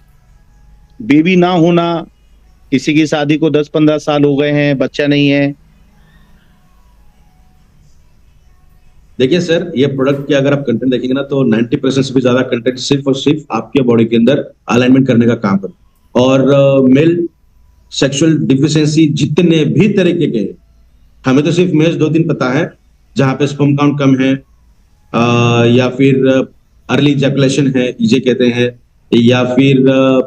बेबी ना होना, किसी की शादी को 10-15 साल हो गए हैं, बच्चा नहीं है। देखिए सर, ये प्रोडक्ट के अगर आप कंटेंट देखेंगे ना तो 90% से भी ज्यादा कंटेंट सिर्फ और सिर्फ आपके बॉडी के अंदर अलाइनमेंट करने का काम करता है। और मेल सेक्सुअल डिफिशियंसी जितने भी तरीके के, हमें तो सिर्फ मेल्स 2-3 पता है जहां पे स्पर्म काउंट कम है, या फिर अर्ली इजैकुलेशन है, इजे कहते हैं, या फिर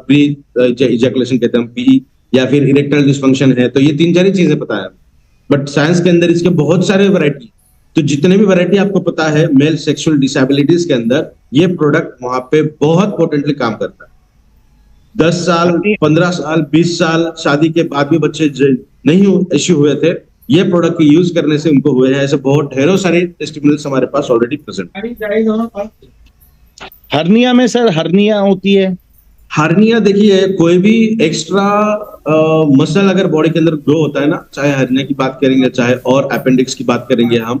प्री इजैकुलेशन कहते हैं पी, या फिर इरेक्टाइल डिसफंक्शन है। तो ये 3-4 ही चीजें पता है। बट साइंस के अंदर इसके बहुत सारे वैरायटी, तो जितने भी वैरायटी आपको पता है मेल सेक्सुअल डिसेबिलिटीज के अंदर, ये प्रोडक्ट वहां पे बहुत पोटेंटली काम करता है। 10 साल, 15 साल, 20 साल शादी के बाद भी बच्चे नहीं इश्यू हुए थे, ये प्रोडक्ट की यूज करने से उनको हुए हैं। ऐसे बहुत ढेरों सारे टेस्टिमोनियल्स हमारे पास ऑलरेडी प्रेजेंट। हर्निया में सर, हर्निया होती है। हर्निया देखिए, कोई भी एक्स्ट्रा मसल अगर बॉडी के अंदर ग्रो होता है ना, चाहे हर्निया की बात करेंगे चाहे और अपेंडिक्स की बात करेंगे हम,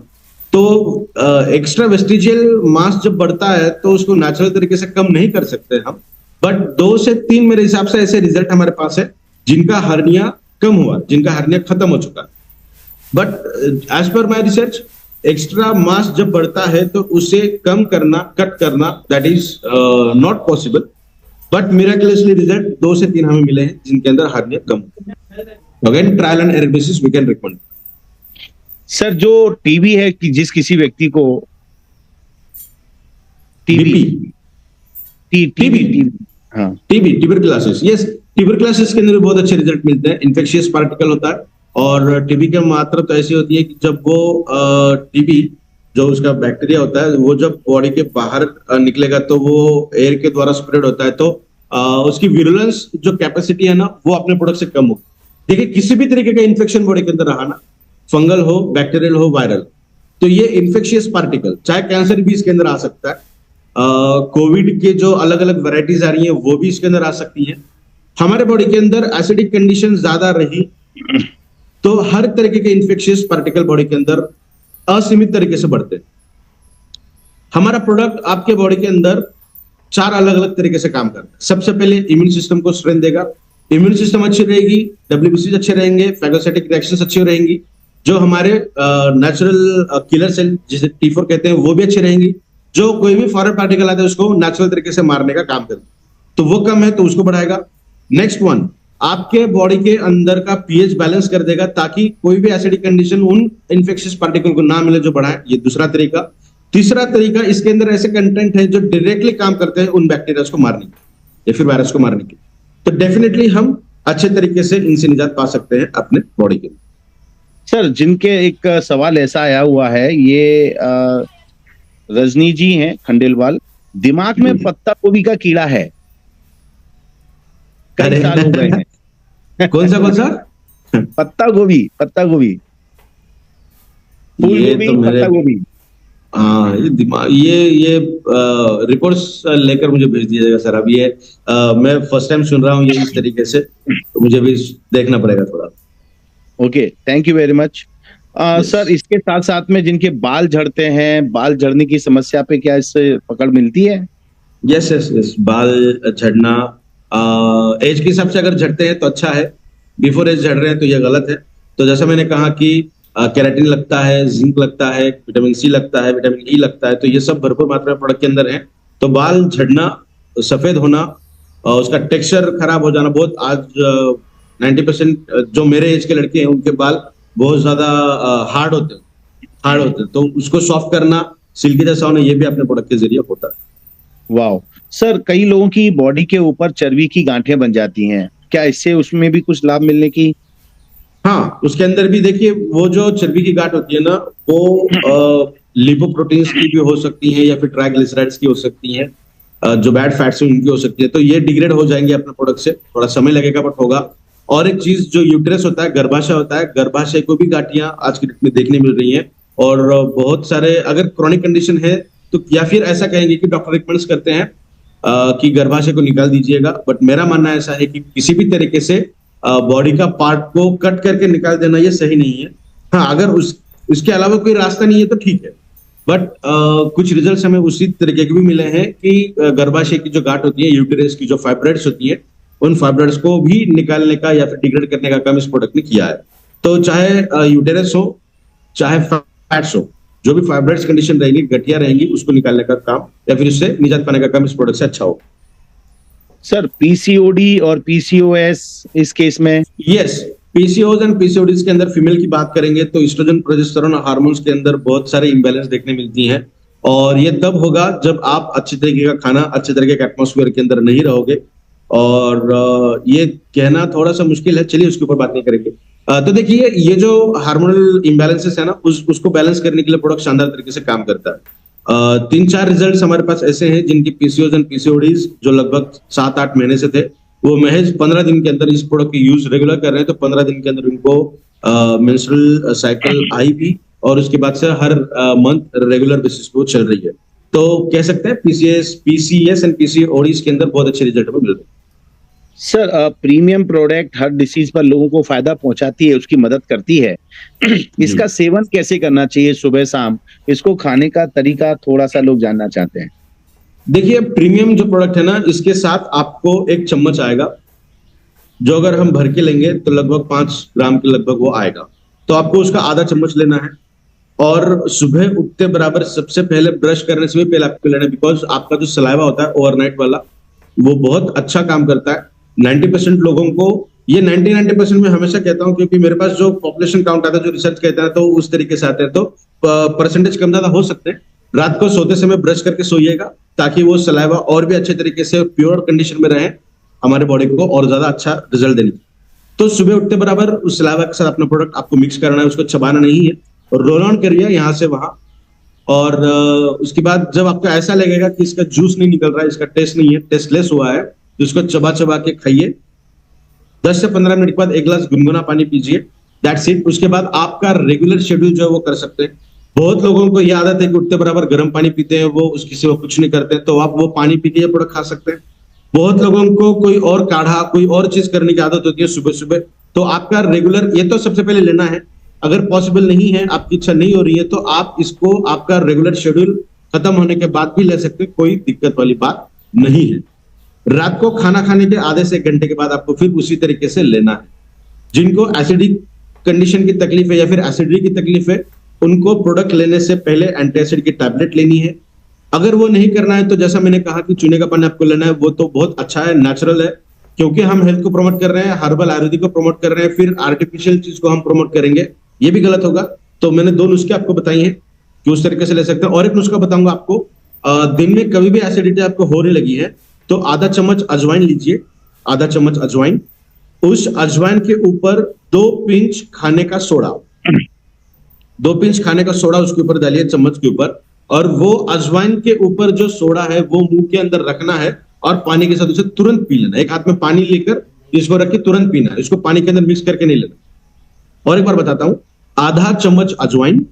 तो एक्स्ट्रा वेस्टिजियल मास जब बढ़ता है तो उसको नेचुरल तरीके से कम नहीं कर सकते हम। बट 2 से 3 मेरे हिसाब से ऐसे रिजल्ट हमारे पास है जिनका हर्निया कम हुआ, जिनका हर्निया खत्म हो चुका। But as per my research, extra मास जब बढ़ता है तो उसे कम करना, कट करना, that is not possible. But miraculously result 2 से 3 हमें मिले हैं जिनके अंदर हर्निया कम हो। Again trial and error basis we can recommend. Sir, जो टीबी है कि जिस किसी व्यक्ति को टीबी ट्यूबरकुलोसिस, यस, ट्यूबरकुलोसिस के अंदर बहुत अच्छे रिजल्ट मिलते हैं। इन्फेक्शियस पार्टिकल होता है और टीबी की मात्रा तो ऐसी होती है कि जब वो टीबी जो उसका बैक्टीरिया होता है वो जब बॉडी के बाहर निकलेगा तो वो एयर के द्वारा स्प्रेड होता है, तो उसकी विरुलेंस जो कैपेसिटी है ना वो अपने प्रोडक्ट से कम हो। देखिए, किसी भी तरीके का इन्फेक्शन बॉडी के अंदर रहा ना, फंगल हो, बैक्टीरियल हो, वायरल, तो ये इन्फेक्शियस पार्टिकल, चाहे कैंसर भी इसके अंदर आ सकता है। कोविड के जो अलग अलग वैरायटीज आ रही हैं वो भी इसके अंदर आ सकती हैं। हमारे बॉडी के अंदर एसिडिक कंडीशन ज्यादा रही तो हर तरीके के इन्फेक्शियस पार्टिकल बॉडी के अंदर असीमित तरीके से बढ़ते हैं। हमारा प्रोडक्ट आपके बॉडी के अंदर 4 अलग अलग तरीके से काम करता है। सबसे पहले इम्यून सिस्टम को स्ट्रेंथ देगा। इम्यून सिस्टम अच्छी रहेगी, डब्ल्यूबीसी अच्छे रहेंगे, फैगोसाइटिक रिएक्शंस अच्छी रहेंगी, जो हमारे नेचुरल किलर सेल जिसे T4 कहते हैं वो भी अच्छी रहेंगी, जो कोई भी फॉरेन पार्टिकल आता है उसको नेचुरल तरीके से मारने का काम करता है, तो वो कम है तो उसको बढ़ाएगा। नेक्स्ट वन, आपके बॉडी के अंदर का पीएच बैलेंस कर देगा ताकि कोई भी एसिडिक कंडीशन उन इन्फेक्शियस पार्टिकल को ना मिले जो बढ़ाए, ये दूसरा तरीका। तीसरा तरीका, इसके अंदर ऐसे कंटेंट है जो डायरेक्टली काम करते हैं उन बैक्टीरिया को मारने के या फिर वायरस को मारने के, तो डेफिनेटली हम अच्छे तरीके से इनसे निजात पा सकते हैं अपने बॉडी के। सर, जिनके एक सवाल ऐसा आया हुआ है, ये रजनी जी हैं खंडेलवाल, दिमाग में पत्ता गोभी का कीड़ा है, कई साल हो गए हैं। कौन सा पत्ता गोभी फूल गोभी, तो पत्ता गोभी। हाँ, ये दिमाग, ये रिपोर्ट्स लेकर मुझे भेज दीजिएगा सर। अब ये मैं फर्स्ट टाइम सुन रहा हूँ ये इस तरीके से, तो मुझे भी देखना पड़ेगा थोड़ा। Okay, thank you very much. Sir, इसके साथ साथ में जिनके बाल झड़ते हैं, बाल झड़ने की समस्या पे क्या इससे पकड़ मिलती है? यस, बाल झड़ना एज के हिसाब से अगर झड़ते हैं तो अच्छा है, बिफोर एज झड़ रहे हैं तो ये गलत है। तो जैसा मैंने कहा कि केराटिन लगता है, जिंक लगता है, विटामिन सी लगता है, विटामिन ई लगता है, तो ये सब भरपूर मात्रा में प्रोडक्ट के अंदर है। तो बाल झड़ना, सफेद होना, उसका टेक्सचर खराब हो जाना, बहुत आज 90% जो मेरे एज के लड़के हैं उनके बाल बहुत ज्यादा हार्ड होते हैं, तो उसको सॉफ्ट करना, सिल्की जैसा होना, ये भी अपने प्रोडक्ट के जरिए होता है। वाह सर, कई लोगों की बॉडी के ऊपर चर्बी की गांठें बन जाती हैं, क्या इससे उसमें भी कुछ लाभ मिलने की? हाँ, उसके अंदर भी देखिए, वो जो चर्बी की गांठ होती है ना, वो लिपोप्रोटीन्स की भी हो सकती है या फिर ट्राइग्लिसराइड्स की हो सकती है, जो बैड फैट्स है उनकी हो सकती है, तो ये डिग्रेड हो जाएंगे अपने प्रोडक्ट से, थोड़ा समय लगेगा बट होगा। और एक चीज, जो यूट्रस होता है, गर्भाशय होता है, गर्भाशय को भी गांठियां आज की डेट में देखने मिल रही हैं। और बहुत सारे, अगर क्रॉनिक कंडीशन है तो, या फिर ऐसा कहेंगे कि डॉक्टर रिकमेंड्स करते हैं कि गर्भाशय को निकाल दीजिएगा, बट मेरा मानना ऐसा है कि किसी भी तरीके से बॉडी का पार्ट को कट करके निकाल देना ये सही नहीं है। हाँ, अगर उसके अलावा कोई रास्ता नहीं है तो ठीक है, बट कुछ रिजल्ट्स हमें उसी तरीके के भी मिले हैं कि गर्भाशय की जो गांठ होती है, यूटेरस की जो फाइब्रॉइड्स होती है, उन फाइब्रॉइड्स को भी निकालने का या फिर डिग्रेड करने का काम इस प्रोडक्ट ने किया है। तो चाहे यूटेरस हो, चाहे फैट्स हो, जो भी फाइब्रॉइड्स कंडीशन रहेगी, गठिया रहेंगी, उसको निकालने का काम या फिर उससे निजात पाने का काम इस प्रोडक्ट से अच्छा हो। सर, पीसीओडी और पीसीओएस इस केस में? यस, पीसीओज एंड पीसीओडीज के अंदर फीमेल की बात करेंगे तो एस्ट्रोजन, प्रोजेस्टेरोन और हार्मोन्स के अंदर बहुत सारे इम्बैलेंस देखने मिलती हैं, और ये तब होगा जब आप अच्छे तरीके का खाना, अच्छे तरीके के एटमॉस्फेयर के अंदर नहीं रहोगे। और ये कहना थोड़ा सा मुश्किल है, चलिए उसके ऊपर बात नहीं करेंगे। तो देखिए, ये जो हार्मोनल इम्बैलेंसेस है ना, उसको बैलेंस करने के लिए प्रोडक्ट शानदार तरीके से काम करता है। 3-4 रिजल्ट्स हमारे पास ऐसे हैं जिनकी पीसीओज एंड पीसीओडीज जो लगभग 7-8 महीने से थे, वो महज 15 दिन के अंदर इस प्रोडक्ट की यूज रेगुलर कर रहे हैं, तो 15 दिन के अंदर उनको मेंस्ट्रुअल साइकिल आई भी, और उसके बाद से हर मंथ रेगुलर बेसिस पे वो चल रही है। तो कह सकते हैं पीसीएस एंड पीसीओडीज के अंदर बहुत अच्छे रिजल्ट हमें मिल रहे हैं। सर, प्रीमियम प्रोडक्ट हर डिसीज पर लोगों को फायदा पहुंचाती है, उसकी मदद करती है। इसका सेवन कैसे करना चाहिए सुबह शाम? इसको खाने का तरीका थोड़ा सा लोग जानना चाहते हैं। देखिए, प्रीमियम जो प्रोडक्ट है ना, इसके साथ आपको 1 चम्मच आएगा, जो अगर हम भर के लेंगे तो लगभग 5 ग्राम के लगभग वो आएगा, तो आपको उसका आधा चम्मच लेना है। और सुबह उठते बराबर सबसे पहले, ब्रश करने से भी पहले आपको लेना है, बिकॉज आपका जो सलाइवा होता है ओवरनाइट वाला, वो बहुत अच्छा काम करता है। 90% लोगों को, ये 90% में हमेशा कहता हूं, क्योंकि मेरे पास जो पॉपुलेशन काउंट आता है, जो रिसर्च कहता है, तो उस तरीके से आते हैं, तो परसेंटेज कम ज्यादा हो सकते हैं। रात को सोते समय ब्रश करके सोइएगा, ताकि वो सलाइवा और भी अच्छे तरीके से प्योर कंडीशन में रहे, हमारे बॉडी को और ज्यादा अच्छा रिजल्ट देने। तो सुबह उठते बराबर उस सलाइवा के साथ अपना प्रोडक्ट आपको मिक्स करना है, उसको चबाना नहीं है, और रोल ऑन करिए यहाँ से वहां। और उसके बाद जब आपको ऐसा लगेगा कि इसका जूस नहीं निकल रहा है, इसका टेस्ट नहीं है, टेस्टलेस हुआ है, तो इसको चबा चबा के खाइए। 10 से 15 मिनट के बाद 1 गिलास गुनगुना पानी पीजिए, दैट्स इट। उसके बाद आपका रेगुलर शेड्यूल जो है वो कर सकते हैं। बहुत लोगों को ये आदत है कि उठते बराबर गर्म पानी पीते हैं, वो उसके सिवा कुछ नहीं करते हैं, तो आप वो पानी पी के ये प्रोडक्ट खा सकते हैं। बहुत लोगों को कोई और काढ़ा, कोई और चीज करने की आदत होती है सुबह सुबह, तो आपका रेगुलर, ये तो सबसे पहले लेना है। अगर पॉसिबल नहीं है, आपकी इच्छा नहीं हो रही है, तो आप इसको आपका रेगुलर शेड्यूल खत्म होने के बाद भी ले सकते हैं, कोई दिक्कत वाली बात नहीं है। रात को खाना खाने के आधे से 1 घंटे के बाद आपको फिर उसी तरीके से लेना है। जिनको एसिडिक कंडीशन की तकलीफ है या फिर एसिडिटी की तकलीफ है, उनको प्रोडक्ट लेने से पहले एंटासिड की टैबलेट लेनी है। अगर वो नहीं करना है, तो जैसा मैंने कहा कि चूने का पानी आपको लेना है, वो तो बहुत अच्छा है, नेचुरल है, क्योंकि हम हेल्थ को प्रमोट कर रहे हैं, हर्बल आयुर्वेदिक को प्रमोट कर रहे हैं, फिर आर्टिफिशियल चीज को हम प्रमोट करेंगे, ये भी गलत होगा। तो मैंने 2 नुस्खे आपको बताई हैं कि उस तरीके से ले सकते हैं। और एक नुस्खा बताऊंगा आपको, दिन में कभी भी एसिडिटी आपको होने लगी है, तो आधा चम्मच अजवाइन लीजिए, आधा चम्मच अजवाइन, उस अजवाइन के ऊपर 2 पिंच खाने का सोडा, 2 पिंच खाने का सोडा उसके ऊपर डालिए, चम्मच के ऊपर, और वो अजवाइन के ऊपर जो सोडा है वो मुंह के अंदर रखना है, और पानी के साथ उसे तुरंत पी लेना। एक हाथ में पानी लेकर इसको रख के तुरंत पीना है, इसको पानी के अंदर मिक्स करके नहीं लेना। और एक बार बताता हूं, आधा चम्मच अजवाइन,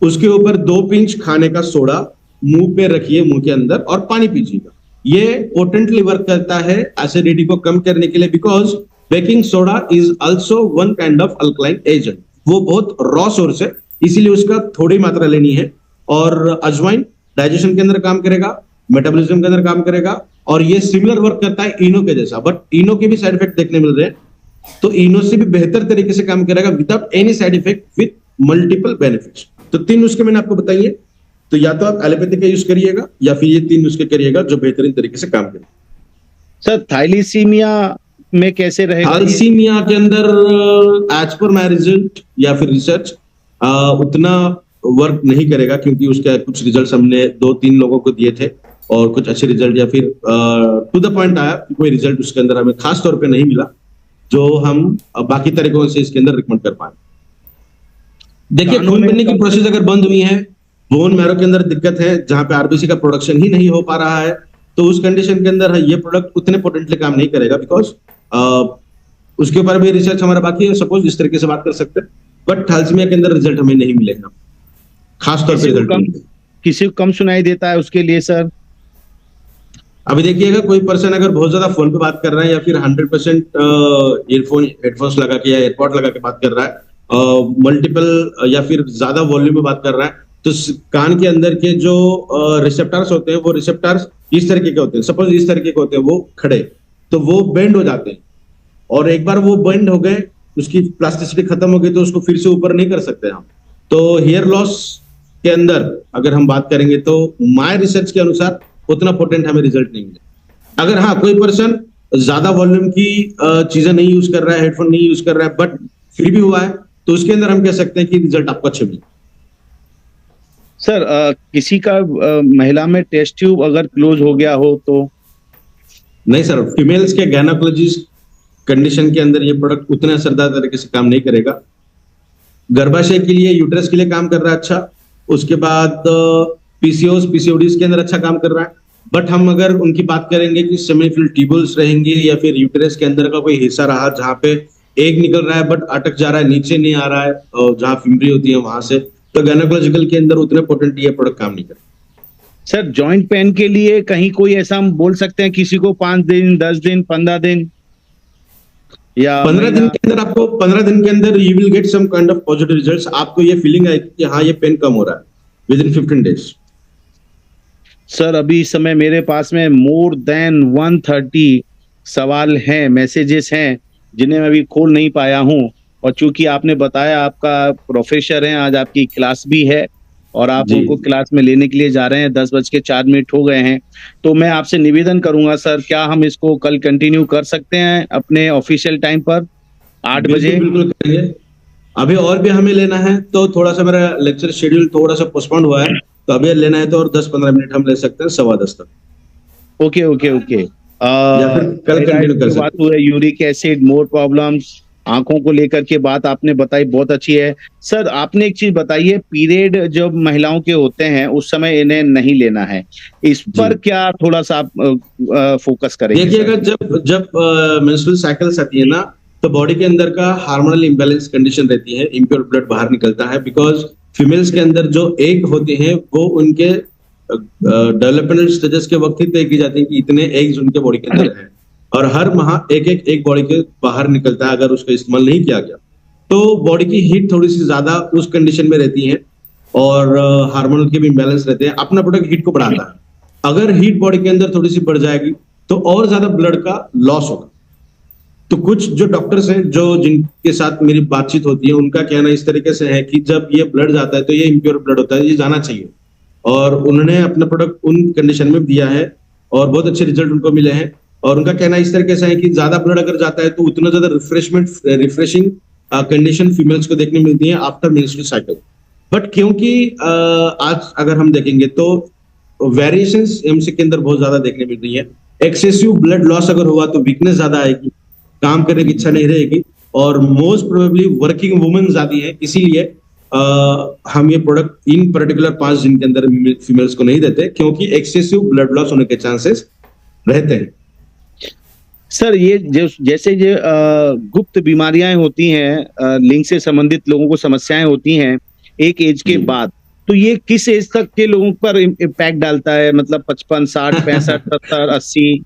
उसके ऊपर 2 पिंच खाने का सोडा, मुंह पे रखिए, मुंह के अंदर, और पानी पीजिएगा। ये पोटेंटली वर्क करता है एसिडिटी को कम करने के लिए, because baking soda is also one kind of alkaline agent. वो बहुत रॉ सोर्स है, इसीलिए उसका थोड़ी मात्रा लेनी है। और अजवाइन डाइजेशन के अंदर काम करेगा, मेटाबॉलिज्म के अंदर काम करेगा, और ये सिमिलर वर्क करता है इनो के जैसा, बट इनो के भी साइड इफेक्ट देखने मिल रहे हैं, तो इनो से भी बेहतर तरीके से काम करेगा without any side effect, with multiple benefits. तो 3 नुस्खे मैंने आपको बताइए, तो या तो आप एलोपैथी का यूज करिएगा या फिर ये 3 नुस्खे करिएगा जो बेहतरीन तरीके से काम करें। सर थैलेसीमिया में कैसे रहेगा ये? थैलेसीमिया के अंदर एज पर माय रिजल्ट या फिर रिसर्च उतना वर्क नहीं करेगा, क्योंकि उसके कुछ रिजल्ट्स हमने 2-3 लोगों को दिए थे और कुछ अच्छे रिजल्ट या फिर टू द पॉइंट आया कि कोई रिजल्ट उसके अंदर हमें खास तौर पे नहीं मिला जो हम बाकी तरीकों से इसके अंदर रिकमेंड कर पाए। देखिए, खून बनने की प्रोसेस अगर बंद हुई है, बोन मैरो के अंदर दिक्कत है जहां पे आरबीसी का प्रोडक्शन ही नहीं हो पा रहा है, तो उस कंडीशन के अंदर ये प्रोडक्ट उतने पोटेंटली काम नहीं करेगा, बिकॉज उसके ऊपर भी रिसर्च हमारा बाकी है, सपोज इस तरीके से बात कर सकते हैं, बट थैलेसीमिया के अंदर रिजल्ट हमें नहीं मिलेगा, खासतौर पर रिजल्ट किसी को कम सुनाई देता है उसके लिए सर? अभी देखिएगा, कोई पर्सन अगर बहुत ज्यादा फोन पे बात कर रहा है या फिर 100% ईयरफोन हेडफोन्स लगा के या एयरपॉड लगा के बात कर रहा है, मल्टीपल या फिर ज्यादा वॉल्यूम में बात कर रहा है, तो कान के अंदर के जो रिसेप्टर्स होते हैं वो रिसेप्टर्स इस तरीके के होते हैं, सपोज इस तरीके के होते हैं, वो खड़े, तो वो बेंड हो जाते हैं, और एक बार वो बेंड हो गए, उसकी प्लास्टिसिटी खत्म हो गई, तो उसको फिर से ऊपर नहीं कर सकते हम। तो हेयर लॉस के अंदर अगर हम बात करेंगे तो माय रिसर्च के अनुसार उतना पोटेंट हमें रिजल्ट नहीं मिले। अगर हाँ, कोई पर्सन ज्यादा वॉल्यूम की चीजें नहीं यूज कर रहा है, हेडफोन नहीं यूज कर रहा है, बट फिर भी हुआ है, तो उसके अंदर हम कह सकते हैं कि रिजल्ट आपको अच्छे मिले। सर किसी का महिला में टेस्ट ट्यूब अगर क्लोज हो गया हो तो? नहीं सर, फीमेल्स के गायनेकोलॉजिस्ट कंडीशन के अंदर ये प्रोडक्ट उतने असरदार तरीके से काम नहीं करेगा। गर्भाशय के लिए, यूट्रस के लिए काम कर रहा है अच्छा, उसके बाद पीसीओस पीसीओडीज के अंदर अच्छा काम कर रहा है, बट हम अगर उनकी बात करेंगे कि सेमीफिल ट्यूबल्स रहेंगे या फिर यूट्रस के अंदर का कोई हिस्सा रहा जहां पे एग निकल रहा है बट अटक जा रहा है, नीचे नहीं आ रहा है, और जहां फिमरी होती है वहां से, तो गायनेकोलॉजिकल के अंदर उतने पोटेंट ये प्रोडक्ट काम नहीं करेगा। सर जॉइंट पेन के लिए कहीं कोई ऐसा हम बोल सकते हैं किसी को 5 दिन 10 दिन 15 दिन या 15 दिन के अंदर, आपको 15 दिन के अंदर you will get some kind of positive results. आपको ये फीलिंग आएगी कि हाँ, ये पेन कम हो रहा है विद इन 15 डेज। सर अभी इस समय मेरे पास में मोर देन 130 सवाल हैं, मैसेजेस हैं, जिन्हें मैं अभी खोल नहीं पाया हूं, और चूंकि आपने बताया आपका प्रोफेसर है, आज आपकी क्लास भी है और आप उनको क्लास में लेने के लिए जा रहे हैं, 10:04 हो गए हैं, तो मैं आपसे निवेदन करूंगा सर, क्या हम इसको कल कंटिन्यू कर सकते हैं अपने ऑफिशियल टाइम पर 8 बजे? बिल्कुल करेंगे। अभी और भी हमें लेना है, तो थोड़ा सा मेरा लेक्चर शेड्यूल थोड़ा सा पोस्टपोन हुआ है, तो अभी लेना है तो और 10-15 मिनट हम ले सकते हैं, 10:15 तक। Okay okay okay. या फिर कल कंटिन्यू कर सकते हैं। यूरिक एसिड, मोर प्रॉब्लम्स, आंखों को लेकर के बात आपने बताई, बहुत अच्छी है। सर आपने एक चीज बताई है, पीरियड जब महिलाओं के होते हैं उस समय इन्हें नहीं लेना है, इस पर क्या थोड़ा सा आप फोकस करेंगे? देखिएगा, जब मेंस्ट्रुअल साइकिल्स आती है ना, तो बॉडी के अंदर का हार्मोनल इम्बैलेंस कंडीशन रहती है, इम्प्योर ब्लड बाहर निकलता है, बिकॉज फीमेल्स के अंदर जो एग होते हैं वो उनके डेवलपमेंटल स्टेजेस के वक्त ही तय की जाती है कि इतने एग्स उनके बॉडी के अंदर हैं, और हर माह एक बॉडी के बाहर निकलता है। अगर उसका इस्तेमाल नहीं किया गया तो बॉडी की हीट थोड़ी सी ज्यादा उस कंडीशन में रहती है, और हार्मोनल के भी इम्बैलेंस रहते हैं, अपना प्रोडक्ट हीट को बढ़ाता है। अगर हीट बॉडी के अंदर थोड़ी सी बढ़ जाएगी तो और ज्यादा ब्लड का लॉस होगा। तो कुछ जो डॉक्टर्स हैं जो जिनके साथ मेरी बातचीत होती है, उनका कहना इस तरीके से है कि जब ये ब्लड जाता है तो ये इम्प्योर ब्लड होता है, ये जाना चाहिए, और उन्होंने अपना प्रोडक्ट उन कंडीशन में दिया है और बहुत अच्छे रिजल्ट उनको मिले हैं। और उनका कहना इस तरीके से है कि ज्यादा ब्लड अगर जाता है तो उतना ज्यादा रिफ्रेशिंग कंडीशन फीमेल्स को देखने मिलती है आफ्टर मेंस्ट्रुअल साइकिल। बट क्योंकि आज अगर हम देखेंगे तो वेरिएशंस एमसी के अंदर बहुत ज्यादा देखने मिल रही है। एक्सेसिव ब्लड लॉस अगर हुआ तो वीकनेस ज्यादा आएगी, काम करने की इच्छा नहीं रहेगी, और मोस्ट प्रोबेबली वर्किंग वुमेन्स आती है, इसीलिए हम ये प्रोडक्ट इन पर्टिकुलर 5 दिन के अंदर फीमेल्स को नहीं देते, क्योंकि एक्सेसिव ब्लड लॉस होने के चांसेस रहते हैं। सर ये जैसे ये गुप्त बीमारियां होती हैं, लिंग से संबंधित लोगों को समस्याएं होती हैं एक एज के बाद, तो ये किस एज तक के लोगों पर इम्पैक्ट डालता है? मतलब 55, 60, 65, 70, 80?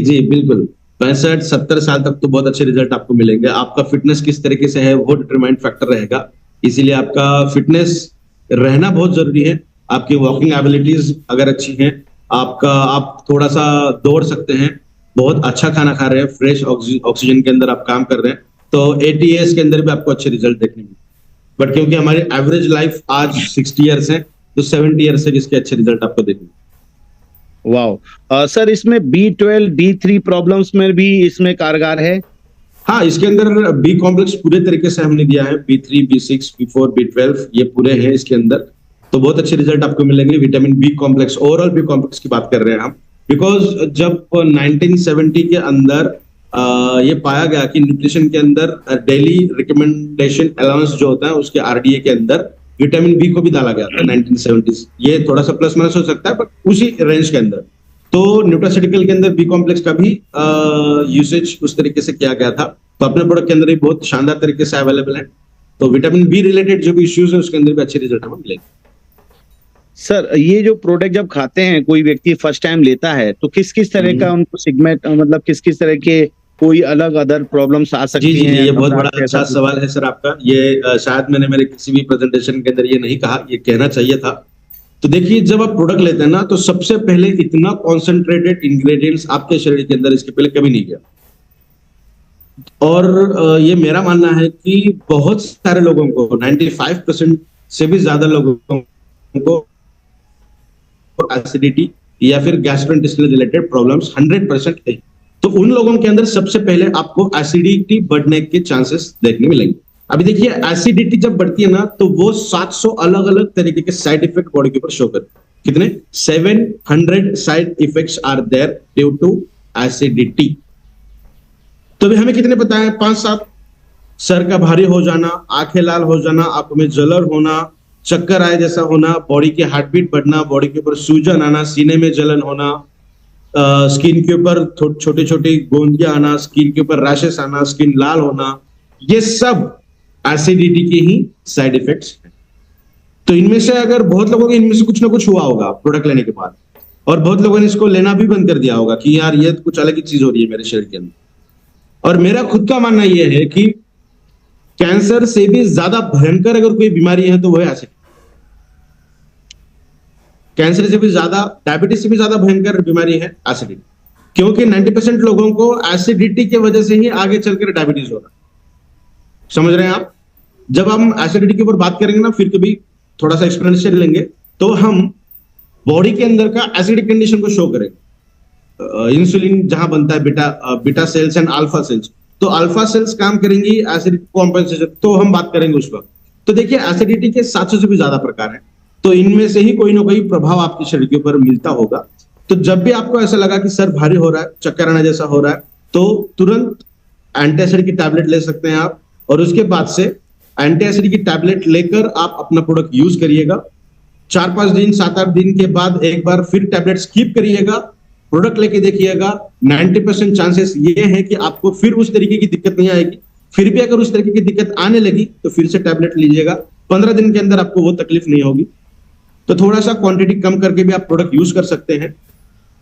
जी बिल्कुल, 65-70 साल तक तो बहुत अच्छे रिजल्ट आपको मिलेंगे। आपका फिटनेस किस तरीके से है वो डिटरमाइंड फैक्टर रहेगा, इसीलिए आपका फिटनेस रहना बहुत जरूरी है। आपकी वॉकिंग एबिलिटीज अगर अच्छी है, आप थोड़ा सा दौड़ सकते हैं, बहुत अच्छा खाना खा रहे हैं, फ्रेश ऑक्सीजन के अंदर आप काम कर रहे हैं, तो ATS के अंदर भी आपको अच्छे रिजल्ट देखने मिलेंगे। बट क्योंकि हमारी एवरेज लाइफ आज 60 ईयर्स है, तो 70 ईयर्स से इसके अच्छे रिजल्ट आपको देखेंगे। वाओ। सर इसमें B12 D3 प्रॉब्लम्स में भी इसमें कारगर है? हाँ, इसके अंदर बी कॉम्प्लेक्स पूरे तरीके से हमने दिया है, B3 B6 B4 B12 ये पूरे हैं इसके अंदर, तो बहुत अच्छे रिजल्ट आपको मिलेंगे। Vitamin B complex, overall B complex की बात कर रहे हैं हम, बिकॉज जब 1970 के अंदर ये पाया गया कि न्यूट्रिशन के अंदर डेली रिकमेंडेशन अलाउंस जो होता है उसके RDA के अंदर विटामिन बी को भी डाला गया था 1970s। ये थोड़ा सा प्लस माइनस हो सकता है बट उसी रेंज के अंदर। तो न्यूट्रास्यूटिकल के अंदर बी कॉम्प्लेक्स का भी यूसेज उस तरीके से किया गया था, तो अपने प्रोडक्ट के अंदर भी बहुत शानदार तरीके से अवेलेबल है। तो विटामिन बी रिलेटेड जो भी इश्यूज है उसके अंदर भी अच्छे रिजल्ट हमें मिलेंगे। सर ये जो प्रोडक्ट जब खाते हैं कोई व्यक्ति फर्स्ट टाइम लेता है तो किस किस तरह का उनको सिगमेंट, मतलब किस किस तरह के कोई अलग अदर प्रॉब्लम्स आ सकती जी, हैं? ये बहुत बड़ा अच्छा सवाल है सर आपका। ये शायद मैंने मेरे किसी भी प्रेजेंटेशन के अंदर ये नहीं कहा, ये कहना चाहिए था। तो देखिए, जब आप प्रोडक्ट लेते हैं ना, तो सबसे पहले इतना कॉन्सेंट्रेटेड इंग्रेडिएंट्स आपके शरीर के अंदर इसके पहले कभी नहीं गया। और ये मेरा मानना है कि बहुत सारे लोगों को 95% से भी ज्यादा लोगों को एसिडिटी या फिर गैस्ट्रोइंटेस्टाइनल रिलेटेड प्रॉब्लम्स 100% है। तो उन लोगों के अंदर सबसे पहले आपको एसिडिटी बढ़ने के चांसेस देखने मिलेंगे। अभी देखिए, एसिडिटी जब बढ़ती है ना, तो वो 700 अलग अलग तरीके के साइड इफेक्ट बॉडी के ऊपर शो करते हैं। कितने? 700 side effects are there due to acidity. तो अभी हमें कितने पता है? 5-7। सर का भारी हो जाना, आंखें लाल हो जाना, आंखों में जलन होना, चक्कर आए जैसा होना, बॉडी की हार्टबीट बढ़ना, बॉडी के ऊपर सूजन आना, सीने में जलन होना, स्किन के ऊपर छोटी छोटी गोंदियां आना, स्किन के ऊपर रैशेस आना, स्किन लाल होना, ये सब एसिडिटी के ही साइड इफेक्ट्स हैं। तो इनमें से अगर बहुत लोगों को इनमें से कुछ ना कुछ हुआ होगा प्रोडक्ट लेने के बाद, और बहुत लोगों ने इसको लेना भी बंद कर दिया होगा कि यार ये कुछ अलग ही चीज हो रही है मेरे शरीर के अंदर। और मेरा खुद का मानना यह है कि कैंसर से भी ज्यादा भयंकर अगर कोई बीमारी है तो वो है एसिडिटी। कैंसर से भी ज्यादा, डायबिटीज से भी ज्यादा भयंकर बीमारी है एसिडिटी, क्योंकि 90% लोगों को एसिडिटी की वजह से ही आगे चलकर डायबिटीज हो रहा है। समझ रहे हैं आप? जब हम एसिडिटी के ऊपर बात करेंगे ना, फिर कभी थोड़ा सा एक्सप्लेनेशन लेंगे, तो हम बॉडी के अंदर का एसिडिक कंडीशन को शो करेंगे। इंसुलिन जहां बनता है beta cells and alpha cells, तो अल्फा सेल्स काम करेंगी एसिडिक कॉम्पेंसेशन, तो हम बात करेंगे उस वक्त। तो देखिए, एसिडिटी के 700 से भी ज्यादा प्रकार हैं, तो इनमें से ही कोई ना कोई प्रभाव आपके शरीर के ऊपर मिलता होगा। तो जब भी आपको ऐसा लगा कि सर भारी हो रहा है, चक्कर आना जैसा हो रहा है, तो तुरंत एंटी एसिड की टैबलेट ले सकते हैं आप, और उसके बाद से एंटी एसिड की टैबलेट लेकर आप अपना प्रोडक्ट यूज करिएगा। 4-5 दिन 7-8 दिन के बाद एक बार फिर टैबलेट स्किप करिएगा, प्रोडक्ट लेके देखिएगा। 90% चांसेस ये है कि आपको फिर उस तरीके की दिक्कत नहीं आएगी। फिर भी अगर उस तरीके की दिक्कत आने लगी तो फिर से टैबलेट लीजिएगा, 15 दिन के अंदर आपको वो तकलीफ नहीं होगी। तो थोड़ा सा क्वांटिटी कम करके भी आप प्रोडक्ट यूज कर सकते हैं।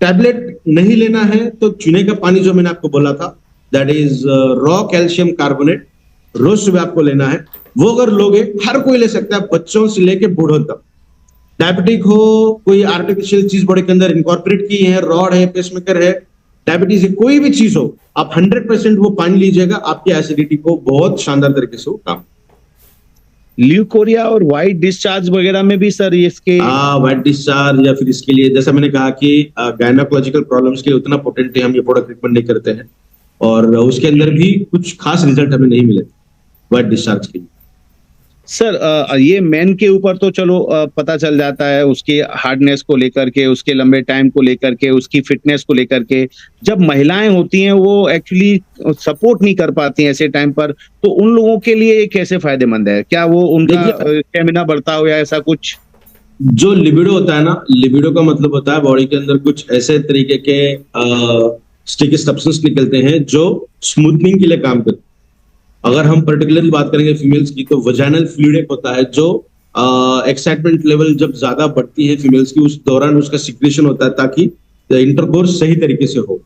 टैबलेट नहीं लेना है तो चूने का पानी जो मैंने आपको बोला था, that is raw calcium carbonate, रोज सुबह आपको लेना है। वो अगर लोगे, हर कोई ले सकता है, बच्चों से लेके बूढ़ों तक। डायबिटिक हो, कोई आर्टिफिशियल चीज बॉडी के अंदर इनकॉर्पोरेट की है, रॉड है, पेसमेकर है, डायबिटीज है, कोई भी चीज हो, आप 100% वो पानी लीजिएगा, आपकी एसिडिटी को बहुत शानदार तरीके से वो काम। ल्यूकोरिया और व्हाइट डिस्चार्ज वगैरह में भी सर इसके व्हाइट डिस्चार्ज या फिर इसके लिए, जैसा मैंने कहा कि गायनोकोलॉजिकल प्रॉब्लम्स के लिए उतना पोटेंट हम ये प्रोडक्ट रिकमेंड नहीं करते हैं, और उसके अंदर भी कुछ खास रिजल्ट हमें नहीं मिले व्हाइट डिस्चार्ज के लिए। सर ये मेन के ऊपर तो चलो पता चल जाता है, उसकी हार्डनेस को लेकर के, उसके लंबे टाइम को लेकर के, उसकी फिटनेस को लेकर के। जब महिलाएं होती हैं वो एक्चुअली सपोर्ट नहीं कर पाती हैं ऐसे टाइम पर, तो उन लोगों के लिए ये कैसे फायदेमंद है? क्या वो उनका स्टेमिना बढ़ता हो या ऐसा कुछ? जो लिबिडो होता है ना, लिबिडो का मतलब होता है बॉडी के अंदर कुछ ऐसे तरीके के स्टिकी सब्सटेंस निकलते हैं जो स्मूथनिंग के लिए काम करते हैं। अगर हम पर्टिकुलरली बात करेंगे फीमेल्स की, तो वजाइनल फ्लूइड एक होता है जो एक्साइटमेंट लेवल जब ज्यादा बढ़ती है फीमेल्स की, उस दौरान उसका सिक्रेशन होता है ताकि इंटरकोर्स सही तरीके से हो।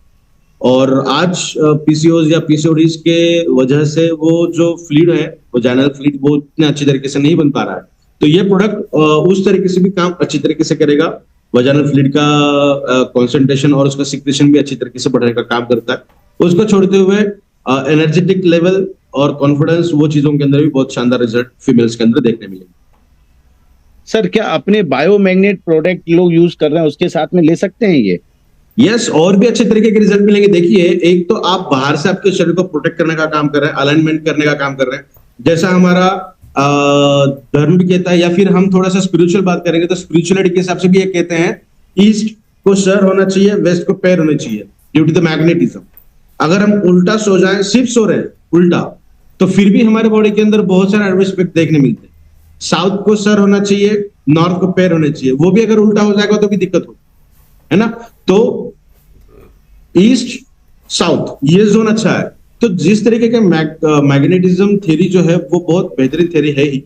और आज पीसीओज या पीसीओडीज के वजह से वो जो फ्लूइड है, वजाइनल फ्लूइड, वो इतने अच्छी तरीके से नहीं बन पा रहा है। तो ये प्रोडक्ट उस तरीके से भी काम अच्छी तरीके से करेगा। वजाइनल फ्लूइड का कॉन्सेंट्रेशन और उसका सिक्रेशन भी अच्छी तरीके से बढ़ाने का काम करता है। उसको छोड़ते हुए एनर्जेटिक लेवल और कॉन्फिडेंस, वो चीजों के अंदर भी बहुत शानदार रिजल्ट फीमेल्स के अंदर देखने मिलेंगे। सर क्या अपने बायोमैग्नेट प्रोडक्ट लोग यूज कर रहे हैं उसके साथ में ले सकते हैं ये? यस, और भी अच्छे तरीके के रिजल्ट मिलेंगे। देखिए, एक तो आप बाहर से आपके शरीर को प्रोटेक्ट करने का काम कर रहे हैं, अलाइनमेंट करने का काम कर रहे हैं, जैसा हमारा धर्म भी कहता है, या फिर हम थोड़ा सा स्पिरिचुअल बात करेंगे तो स्पिरिचुअलिटी के हिसाब से भी ये कहते हैं, ईस्ट को सर होना चाहिए, वेस्ट को पैर होने चाहिए, ड्यू टू द मैग्नेटिज्म। अगर हम उल्टा सो जाएं, सिर्फ सो रहे हैं उल्टा, तो फिर भी हमारे बॉडी के अंदर बहुत सारे एडवर्स इफेक्ट देखने मिलते हैं। साउथ को सर होना चाहिए, नॉर्थ को पैर होने चाहिए, वो भी अगर उल्टा हो जाएगा तो भी दिक्कत होगी, है ना। तो ईस्ट साउथ ये जोन अच्छा है। तो जिस तरीके के मैग्नेटिज्म थ्योरी जो है वो बहुत बेहतरीन थ्योरी है ही,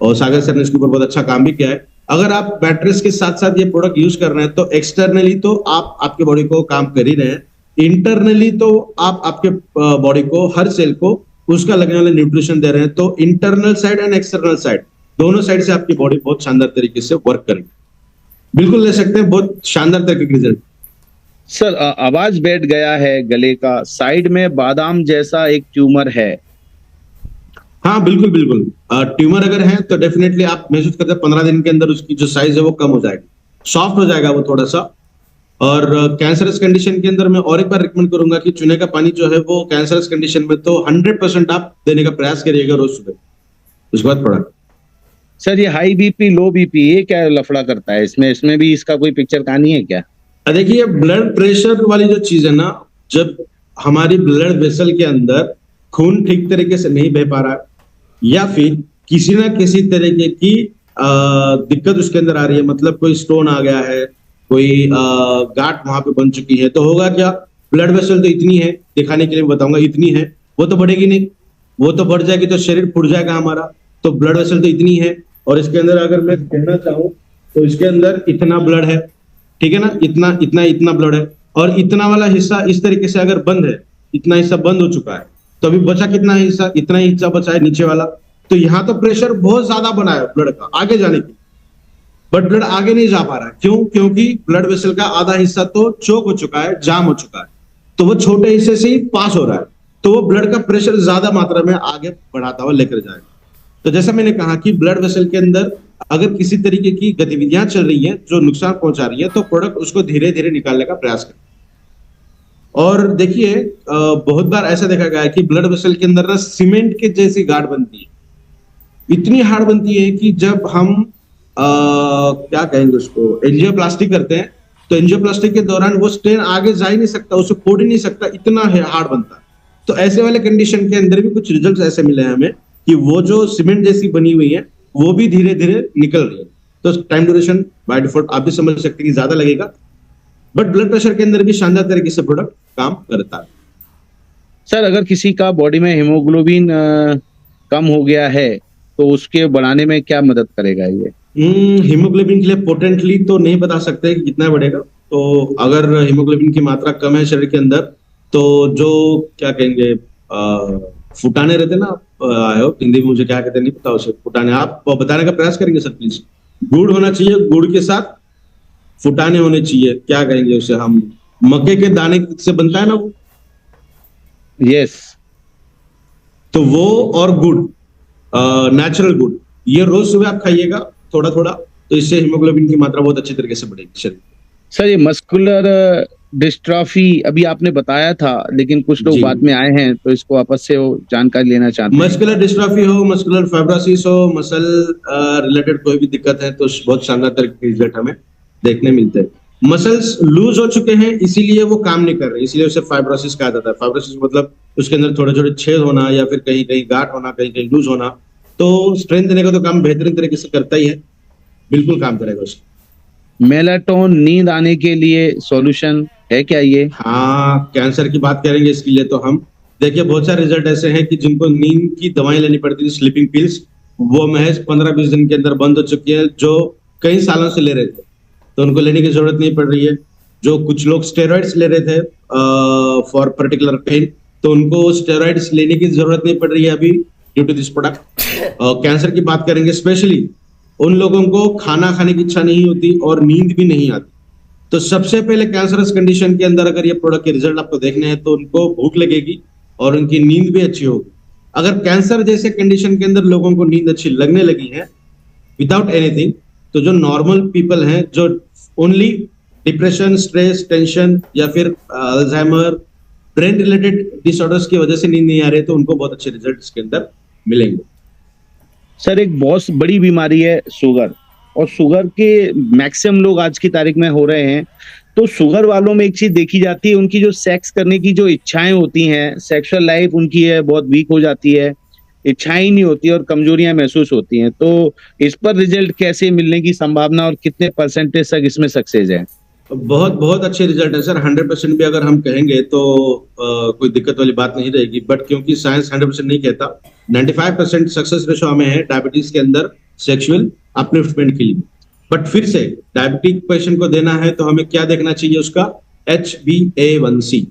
और सागर सर ने इसके ऊपर बहुत अच्छा काम भी किया है। अगर आप बैटरीज के साथ साथ ये प्रोडक्ट यूज कर रहे हैं तो एक्सटर्नली तो आप आपके बॉडी को काम कर ही रहे हैं, इंटरनली तो आप आपके बॉडी को, हर सेल को उसका लगने वाला न्यूट्रिशन दे रहे हैं। तो internal side and external side, दोनों साइड से आपकी बॉडी बहुत शानदार तरीके से वर्क करेगी। बिल्कुल ले सकते हैं, बहुत शानदार तरीके के रिजल्ट। सर आवाज बैठ गया है गले का, साइड में बादाम जैसा एक ट्यूमर है। हाँ बिल्कुल बिल्कुल, ट्यूमर अगर है तो डेफिनेटली आप महसूस करते हैं 15 दिन के अंदर उसकी जो साइज है वो कम हो जाएगी, सॉफ्ट हो जाएगा वो थोड़ा सा। और कैंसरस कंडीशन के अंदर मैं और एक बार रिकमेंड करूंगा कि चूने का पानी जो है वो कैंसरस कंडीशन में तो 100% आप देने का प्रयास करिएगा रोज सुबह, उसके बाद प्रोडक्ट। सर ये हाई बीपी लो बीपी ये क्या लफड़ा करता है इसमें भी इसका कोई पिक्चर कहानी है क्या? देखिए, ब्लड प्रेशर वाली जो चीज है ना, जब हमारी ब्लड वेसल के अंदर खून ठीक तरीके से नहीं बह पा रहा है, या फिर किसी ना किसी तरीके की दिक्कत उसके अंदर आ रही है, मतलब कोई स्टोन आ गया है, कोई गांठ वहां पे बन चुकी है, तो होगा क्या, ब्लड वेसल तो इतनी है, दिखाने के लिए बताऊंगा, इतनी है, वो तो बढ़ेगी नहीं, वो तो बढ़ जाएगी तो शरीर फूट जाएगा हमारा। तो ब्लड वेसल तो इतनी है, और इसके अंदर अगर मैं कहना चाहूँ तो इसके अंदर इतना ब्लड है, ठीक है ना, इतना इतना इतना ब्लड है, और इतना वाला हिस्सा इस तरीके से अगर बंद है, इतना हिस्सा बंद हो चुका है, तो अभी बचा कितना हिस्सा, इतना ही हिस्सा बचा है नीचे वाला। तो यहाँ तो प्रेशर बहुत ज्यादा बना है ब्लड का आगे जाने की, बट ब्लड आगे नहीं जा पा रहा है। क्यों? क्योंकि ब्लड वेसल का आधा हिस्सा तो चोक हो चुका है, जाम हो चुका है, तो वो छोटे हिस्से से ही पास हो रहा है, तो वो ब्लड का प्रेशर ज्यादा मात्रा में आगे बढ़ाता हुआ लेकर जाएगा। तो जैसा मैंने कहा कि ब्लड वेसल के अंदर अगर किसी तरीके की गतिविधियां चल रही हैं जो नुकसान पहुंचा रही है, तो प्रोडक्ट उसको धीरे धीरे निकालने का प्रयास करें। और देखिए, बहुत बार ऐसा देखा गया है कि ब्लड वेसल के अंदर ना सीमेंट के जैसी गांठ बनती है, इतनी हार्ड बनती है कि जब हम क्या कहेंगे उसको, एंजियोप्लास्टी करते हैं, तो एंजियोप्लास्टी के दौरान वो स्टेन आगे जा ही नहीं सकता, उसे फोड़ ही नहीं सकता, इतना हार्ड बनता है। तो ऐसे वाले कंडीशन के अंदर भी कुछ रिजल्ट ऐसे मिले हैं हमें कि वो जो सीमेंट जैसी बनी हुई है वो भी धीरे धीरे निकल रही है। तो टाइम ड्यूरेशन बाय डिफॉल्ट आप भी समझ सकते हैं कि ज्यादा लगेगा, बट ब्लड प्रेशर के अंदर भी शानदार तरीके से प्रोडक्ट काम करता है। सर अगर किसी का बॉडी में हीमोग्लोबिन कम हो गया है तो उसके बढ़ाने में क्या मदद करेगा ये? हीमोग्लोबिन के लिए पोटेंटली तो नहीं बता सकते कि कितना बढ़ेगा। तो अगर हीमोग्लोबिन की मात्रा कम है शरीर के अंदर, तो जो क्या कहेंगे, फुटाने रहते ना, हिंदी में मुझे क्या कहते हैं नहीं पता उसे, फुटाने, आप बताने का प्रयास करेंगे सर प्लीज। गुड़ होना चाहिए, गुड़ के साथ फुटाने होने चाहिए, क्या कहेंगे उसे हम, मक्के के दाने से बनता है ना वो, यस। तो वो और गुड़, नेचुरल गुड़, ये रोज सुबह आप खाइएगा थोड़ा थोड़ा, तो इससे हीमोग्लोबिन की मात्रा बहुत अच्छे तरीके से बढ़ेगी शरीर। सर ये मस्कुलर डिस्ट्रॉफी अभी आपने बताया था, लेकिन कुछ लोग बाद में आए हैं तो इसको आपस से जानकारी लेना चाहते हैं। मस्कुलर डिस्ट्रॉफी हो, मस्कुलर फाइब्रोसिस हो, मसल रिलेटेड कोई भी दिक्कत है तो बहुत शानदार तरीके के रिजल्ट हमें देखने मिलते हैं। मसल्स लूज हो चुके हैं इसीलिए वो काम नहीं कर रहे, इसीलिए उसे फाइब्रोसिस कहा जाता है। फाइब्रोसिस मतलब उसके अंदर थोड़े छोटे छेद होना, या फिर कहीं कहीं गांठ होना, कहीं कहीं लूज होना। तो स्ट्रेंथ देने का तो काम बेहतरीन तरीके से करता ही है, बिल्कुल काम करेगा उसको। मेलाटोन नींद आने के लिए सॉल्यूशन है क्या ये? हाँ, कैंसर की बात करेंगे इसके लिए तो हम देखिए, बहुत सारे रिजल्ट ऐसे हैं कि जिनको नींद की दवाएं लेनी पड़ती थी, स्लीपिंग पिल्स, वो महज 15-20 दिन के अंदर बंद हो चुकी है। जो कई सालों से ले रहे थे तो उनको लेने की जरूरत नहीं पड़ रही है। जो कुछ लोग स्टेरॉइड्स ले रहे थे फॉर पर्टिकुलर पेन, तो उनको स्टेरॉइड्स लेने की जरूरत नहीं पड़ रही है अभी due to this product. Cancer की बात करेंगे, स्पेशली उन लोगों को खाना खाने की इच्छा नहीं होती और नींद भी नहीं आती, तो सबसे पहले कैंसरस कंडीशन के अंदर अगर ये प्रोडक्ट के रिजल्ट आपको देखने हैं तो उनको भूख लगेगी और उनकी नींद भी अच्छी होगी। अगर कैंसर जैसे कंडीशन के अंदर लोगों को नींद अच्छी लगने लगी है विदाउट एनीथिंग, तो जो नॉर्मल पीपल हैं, जो ओनली डिप्रेशन, स्ट्रेस, टेंशन या फिर अल्जाइमर, ब्रेन रिलेटेड डिसऑर्डर्स की वजह से नींद नहीं आ रही है, तो उनको बहुत अच्छे रिजल्ट इसके अंदर मिलेंगे। सर एक बहुत बड़ी बीमारी है शुगर, और शुगर के मैक्सिमम लोग आज की तारीख में हो रहे हैं। तो शुगर वालों में एक चीज देखी जाती है, उनकी जो सेक्स करने की जो इच्छाएं होती हैं, सेक्सुअल लाइफ उनकी है बहुत वीक हो जाती है, इच्छाएं ही नहीं होती और कमजोरियां महसूस होती हैं। तो इस पर रिजल्ट कैसे मिलने की संभावना और कितने परसेंटेज तक इसमें सक्सेस है? बहुत बहुत अच्छे रिजल्ट है सर। 100% भी अगर हम कहेंगे तो कोई दिक्कत वाली बात नहीं रहेगी, बट क्योंकि साइंस 100% नहीं कहता, 95% सक्सेस रेशो हमें है डायबिटीज के अंदर सेक्सुअल अपलिफ्टमेंट के लिए। बट फिर से डायबिटिक पेशेंट को देना है तो हमें क्या देखना चाहिए, उसका HbA1c।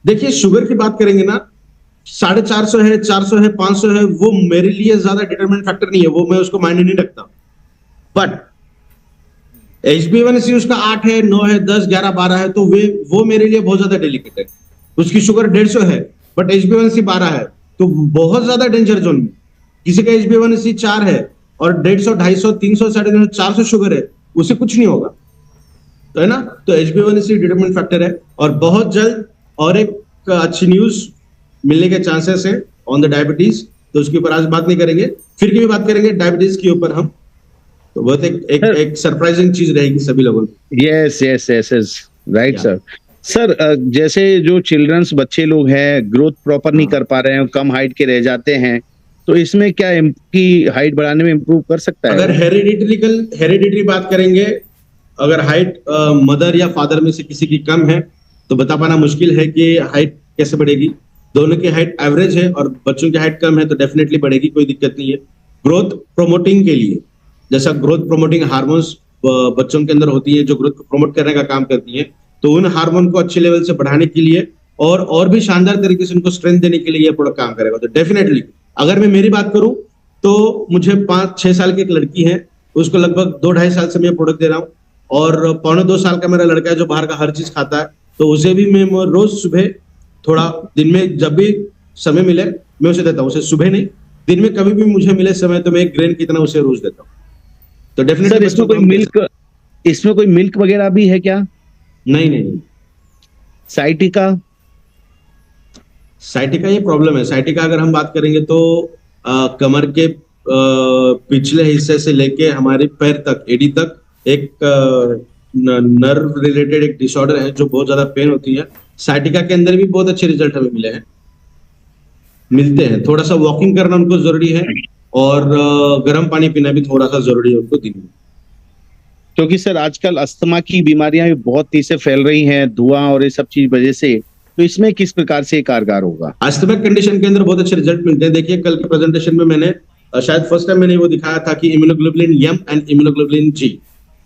देखिए शुगर की बात करेंगे ना, 450 है, 400 है, 500 है, वो मेरे लिए ज्यादा डिटरमिनेंट फैक्टर नहीं है, वो मैं उसको मायने नहीं रखता। बट HbA1c उसका 8 है, 9 है, 10, 11, 12 है, तो वो मेरे लिए बहुत ज्यादा डेलिकेट है। उसकी शुगर 150 है बट HbA1c 12 है, तो बहुत ज्यादा डेंजर जोन में। किसी का HbA1c 4 है और 150, 250, 300, 350, 400 शुगर है, उसे कुछ नहीं होगा, तो है ना। तो HbA1c डिटरमिनेंट फैक्टर है, और बहुत जल्द और एक अच्छी न्यूज मिलने के चांसेस है ऑन द डायबिटीज, तो उसके ऊपर आज बात नहीं करेंगे, फिर की भी बात करेंगे डायबिटीज के ऊपर हम, तो बहुत एक सरप्राइजिंग चीज रहेगी सभी लोगों को। Yes yes yes yes, right sir. Sir जैसे जो चिल्ड्रंस बच्चे लोग हैं ग्रोथ प्रॉपर नहीं कर पा रहे हैं, कम हाइट के रह जाते हैं, तो इसमें क्या इनकी हाइट बढ़ाने में इम्प्रूव कर सकता है? अगर हेरिडिटरी बात करेंगे, अगर हाइट मदर या फादर में से किसी की कम है तो बता पाना मुश्किल है कि हाइट कैसे बढ़ेगी। दोनों की हाइट एवरेज है और बच्चों की हाइट कम है तो डेफिनेटली बढ़ेगी, कोई दिक्कत नहीं है। ग्रोथ प्रोमोटिंग के लिए, जैसा ग्रोथ प्रोमोटिंग हार्मोन्स बच्चों के अंदर होती है जो ग्रोथ को प्रमोट करने का काम करती है, तो उन हार्मोन को अच्छे लेवल से बढ़ाने के लिए और भी शानदार तरीके से उनको स्ट्रेंथ देने के लिए ये प्रोडक्ट काम करेगा। तो डेफिनेटली अगर मैं मेरी बात करूं तो मुझे 5-6 साल की एक लड़की है, उसको लगभग 2-2.5 साल से मैं प्रोडक्ट दे रहा हूँ, और 1.25-2 साल का मेरा लड़का है जो बाहर का हर चीज खाता है, तो उसे भी मैं रोज सुबह थोड़ा, दिन में जब भी समय मिले मैं उसे देता हूँ। उसे सुबह नहीं, दिन में कभी भी मुझे मिले समय तो मैं 1 ग्रेन कितना उसे रोज देता हूँ। तो डेफिनेटली इसमें कोई मिल्क वगैरह भी है क्या? नहीं। साइटिका ये प्रॉब्लम है। साइटिका अगर हम बात करेंगे तो कमर के पिछले हिस्से से लेके हमारे पैर तक, एडी तक, एक नर्व रिलेटेड एक डिसऑर्डर है जो बहुत ज्यादा पेन होती है। साइटिका के अंदर भी बहुत अच्छे रिजल्ट हमें मिलते हैं। थोड़ा सा वॉकिंग करना उनको जरूरी है, और गर्म पानी पीना भी थोड़ा सा जरूरी है उनको दिन में। क्योंकि सर आजकल अस्थमा की बीमारियां भी बहुत तेजी से फैल रही हैं, धुआं और ये सब चीज वजह से, तो इसमें किस प्रकार से कारगर होगा? अस्थमिक कंडीशन के अंदर बहुत अच्छे रिजल्ट मिलते हैं। देखिए कल के प्रेजेंटेशन में मैंने शायद फर्स्ट टाइम मैंने वो दिखाया था कि immunoglobulin M and immunoglobulin G,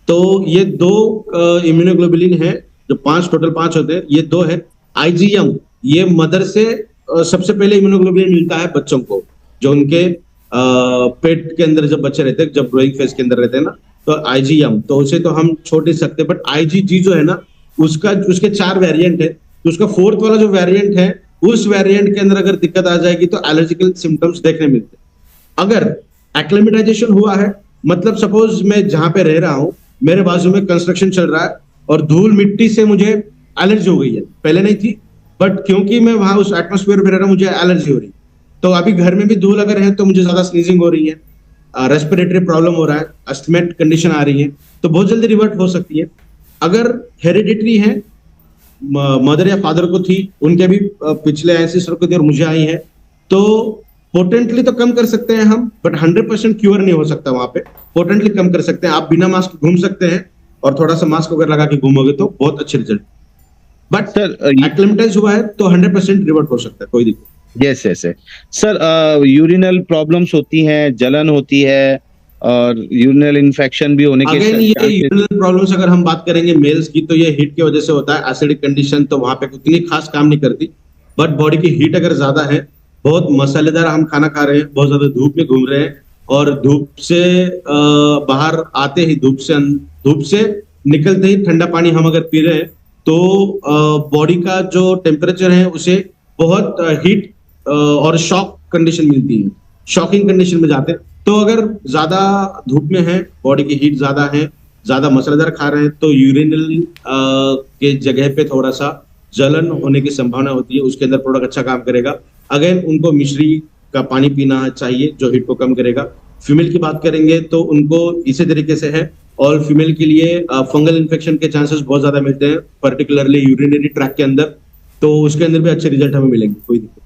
तो ये 2 इम्यूनोग्लोबुलिन है, जो 5 टोटल 5 होते हैं, ये 2 है। IgM ये मदर से सबसे पहले इम्यूनोग्लोबुलिन मिलता है बच्चों को, जो उनके पेट के अंदर जब बच्चे रहते हैं, जब ग्रोइंग फेज के अंदर रहते हैं ना, तो IgM, तो उसे तो हम छोड़ नहीं सकते। बट IgG जो है ना, उसके 4 वेरिएंट है, तो उसका 4th वाला जो वेरिएंट है, उस वेरिएंट के अंदर अगर दिक्कत आ जाएगी तो एलर्जिकल सिम्टम्स देखने मिलते हैं। अगर एक्लेमेटाइजेशन हुआ है, मतलब सपोज मैं जहां पे रह रहा हूं, मेरे बाजू में कंस्ट्रक्शन चल रहा है और धूल मिट्टी से मुझे एलर्जी हो गई है, पहले नहीं थी, बट क्योंकि मैं वहां उस एटमोस्फेयर में रह रहा हूं मुझे एलर्जी हो रही है। तो अभी घर में भी धूल अगर है तो मुझे ज्यादा स्नीजिंग हो रही है, रेस्पिरेटरी प्रॉब्लम हो रहा है, अस्थमेट कंडीशन आ रही है, तो बहुत जल्दी रिवर्ट हो सकती है। अगर हेरिडिटरी है, मदर या फादर को थी, उनके भी पिछले एंसेस्टर को थी और मुझे आई है, तो पोटेंटली तो कम कर सकते हैं हम, बट 100% क्योर नहीं हो सकता। वहां पे पोटेंटली कम कर सकते हैं। आप बिना मास्क घूम सकते हैं, और थोड़ा सा मास्क वगैरह लगा के घूमोगे तो बहुत अच्छे रिजल्ट। बट सर एक्लेमेटाइज हुआ है तो 100% रिवर्ट हो सकता है, कोई दिक्कत। Yes yes sir, urinal problems होती हैं, जलन होती है और यूरिनल इन्फेक्शन भी होने के अगेन ये यूरिनल प्रॉब्लम्स अगर हम बात करेंगे मेल्स की, तो ये हीट की वजह से होता है। एसिडिक कंडीशन तो वहां पे उतनी खास काम नहीं करती, बट बॉडी की हीट अगर ज्यादा है, बहुत मसालेदार हम खाना खा रहे हैं, बहुत ज्यादा धूप में घूम रहे हैं, और धूप से बाहर आते ही, धूप से निकलते ही ठंडा पानी हम अगर पी रहे हैं, तो बॉडी का जो टेम्परेचर है उसे बहुत हीट और शॉक कंडीशन मिलती है, शॉकिंग कंडीशन में जाते हैं। तो अगर ज्यादा धूप में है, बॉडी की हीट ज्यादा है, ज्यादा मसालेदार खा रहे हैं, तो यूरिनल के जगह पे थोड़ा सा जलन होने की संभावना होती है, उसके अंदर प्रोडक्ट अच्छा काम करेगा। अगेन उनको मिश्री का पानी पीना चाहिए जो हीट को कम करेगा। फीमेल की बात करेंगे तो उनको इसी तरीके से है, और फीमेल के लिए फंगल इन्फेक्शन के चांसेस बहुत ज्यादा मिलते हैं, पर्टिकुलरली यूरिनरी ट्रैक के अंदर, तो उसके अंदर भी अच्छे रिजल्ट हमें मिलेंगे, कोई दिक्कत।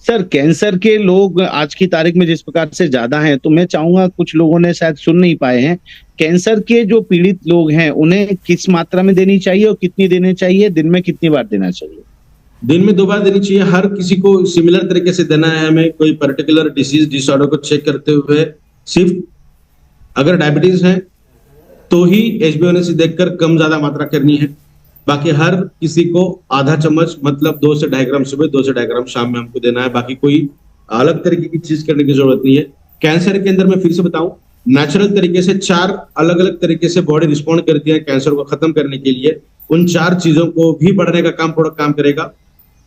सर कैंसर के लोग आज की तारीख में जिस प्रकार से ज्यादा हैं, तो मैं चाहूंगा, कुछ लोगों ने शायद सुन नहीं पाए हैं, कैंसर के जो पीड़ित लोग हैं उन्हें किस मात्रा में देनी चाहिए और कितनी देनी चाहिए, दिन में कितनी बार देना चाहिए? दिन में 2 बार देनी चाहिए। हर किसी को सिमिलर तरीके से देना है हमें, कोई पर्टिकुलर डिसीज डिसऑर्डर को चेक करते हुए। सिर्फ अगर डायबिटीज है तो ही HbA1c देखकर कम ज्यादा मात्रा करनी है, बाकी हर किसी को आधा चम्मच, मतलब 2 से 2.5 ग्राम सुबह, 2 से 2.5 ग्राम शाम में हमको देना है। बाकी कोई अलग तरीके की चीज करने की जरूरत नहीं है। कैंसर के अंदर मैं फिर से बताऊं, नेचुरल तरीके से 4 अलग अलग तरीके से बॉडी रिस्पॉन्ड करती है कैंसर को खत्म करने के लिए। उन 4 चीजों को भी बढ़ने का काम प्रोडक्ट काम करेगा।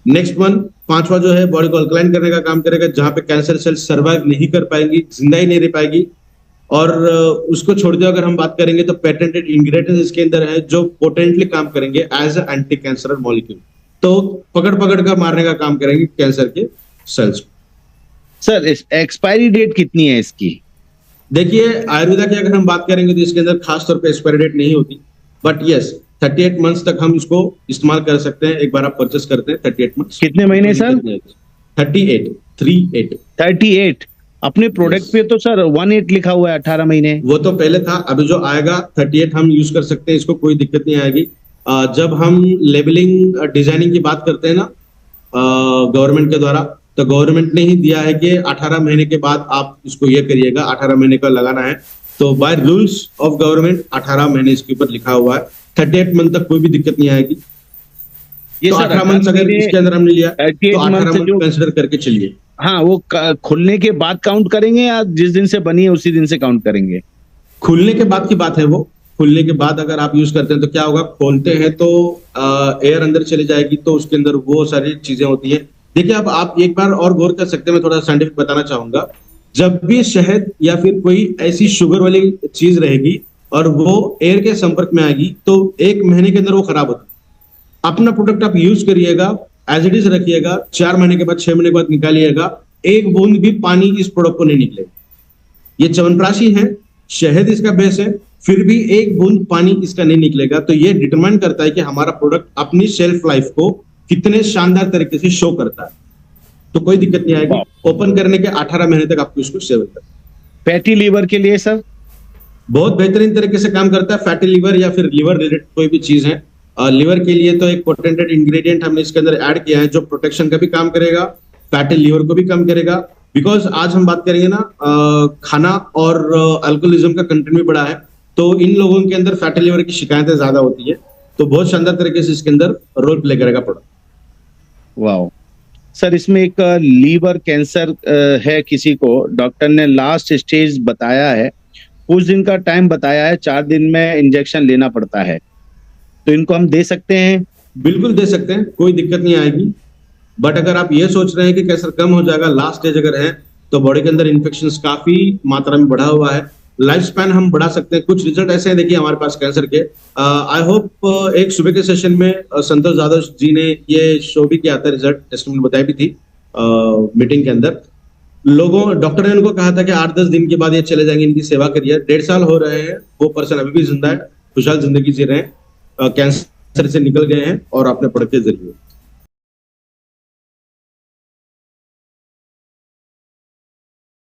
नेक्स्ट वन, 5वां जो है, बॉडी को अल्कलाइन करने का काम करेगा, जहां पे कैंसर सेल सर्वाइव नहीं कर पाएंगी, जिंदा ही नहीं रह पाएगी। और उसको छोड़ते अगर हम बात करेंगे तो पेटेंटेड इंग्रेडिएंट्स इसके अंदर है जो पोटेंटली काम करेंगे as a anti cancer molecule, तो पकड़ पकड़ कर मारने का काम करेंगे कैंसर के सेल्स को। सर एक्सपायरी डेट कितनी है इसकी? देखिए, आयुर्वेदा की अगर हम बात करेंगे तो इसके अंदर खास तौर पे एक्सपायरी डेट नहीं होती, बट यस 38 मंथ्स तक हम इसको इस्तेमाल कर सकते हैं। एक बार आप परचेस करते हैं 38 मंथ्स। कितने महीने सर? 38। अपने प्रोडक्ट पे तो सर 18 लिखा हुआ है, 18 महीने। वो तो पहले था, अभी जो आएगा 38 हम यूज कर सकते हैं, इसको कोई दिक्कत नहीं आएगी। जब हम लेबलिंग डिजाइनिंग की बात करते हैं ना गवर्नमेंट के द्वारा, तो गवर्नमेंट ने ही दिया है कि 18 महीने के बाद आप इसको ये करिएगा, 18 महीने का लगाना है। तो बाय रूल्स ऑफ गवर्नमेंट 18 महीने इसके ऊपर लिखा हुआ है। 38 मंथ तक कोई भी दिक्कत नहीं आएगी। ये तो 18 मंथ अगर इसके अंदर हमने लिया तो 18 मंथ कंसिडर करके चलिए। हाँ, वो खुलने के बाद काउंट करेंगे या जिस दिन से बनी है उसी दिन से काउंट करेंगे? खुलने के बाद की बात है वो। खुलने के बाद अगर आप यूज करते हैं तो क्या होगा, खोलते हैं तो एयर अंदर चली जाएगी, तो उसके अंदर वो सारी चीजें होती हैं। देखिए, अब आप एक बार और गौर कर सकते हैं, मैं थोड़ा साइंटिफिक बताना चाहूंगा। जब भी शहद या फिर कोई ऐसी शुगर वाली चीज रहेगी और वो एयर के संपर्क में आएगी, तो 1 महीने के अंदर वो खराब होता है। अपना प्रोडक्ट आप यूज करिएगा, एज इट इज रखिएगा, 4 महीने के बाद, 6 महीने के बाद निकालिएगा, 1 बूंद भी पानी इस प्रोडक्ट को नहीं निकलेगा। ये च्यवनप्राशी है, शहद इसका बेस है, फिर भी 1 बूंद पानी इसका नहीं निकलेगा। तो ये डिटरमाइन करता है कि हमारा प्रोडक्ट अपनी शेल्फ लाइफ को कितने शानदार तरीके से शो करता है। तो कोई दिक्कत नहीं आएगी। ओपन करने के 18 महीने तक आपको इसको सेवन करना। फैटी लीवर के लिए सर बहुत बेहतरीन तरीके से काम करता है। फैटी लीवर या फिर लीवर रिलेटेड कोई भी चीज है, लीवर के लिए तो एक पोटेंटेड इंग्रेडिएंट हमने इसके अंदर ऐड किया है जो प्रोटेक्शन का भी काम करेगा, फैटी लीवर को भी कम करेगा। बिकॉज आज हम बात करेंगे ना, खाना और अल्कोहलिज्म का कंटेंट भी बड़ा है, तो इन लोगों के अंदर फैटी लीवर की शिकायतें ज्यादा होती है। तो बहुत शानदार तरीके से इसके अंदर रोल प्ले करेगा प्रोडक्ट। वाह सर, इसमें एक लीवर कैंसर है, किसी को डॉक्टर ने लास्ट स्टेज बताया है, कुछ दिन का टाइम बताया है, 4 दिन में इंजेक्शन लेना पड़ता है, तो इनको हम दे सकते हैं? बिल्कुल दे सकते हैं, कोई दिक्कत नहीं आएगी। बट अगर आप ये सोच रहे हैं कि कैंसर कम हो जाएगा, लास्ट स्टेज अगर है, तो बॉडी के अंदर इन्फेक्शन काफी मात्रा में बढ़ा हुआ है, लाइफ स्पैन हम बढ़ा सकते हैं। कुछ रिजल्ट ऐसे हैं, देखिए हमारे पास कैंसर के। आई होप एक सुबह के सेशन में संतोष यादव जी ने ये शो भी किया था, रिजल्ट टेस्टिमोनी बताई भी थी मीटिंग के अंदर। डॉक्टर ने उनको कहा था कि 8-10 दिन के बाद ये चले जाएंगे, इनकी सेवा करिए। 1.5 साल हो रहे हैं, वो पर्सन अभी भी जिंदा है, खुशहाल जिंदगी जी रहे हैं, कैंसर से निकल गए हैं और अपने प्रोडक्ट के जरिए।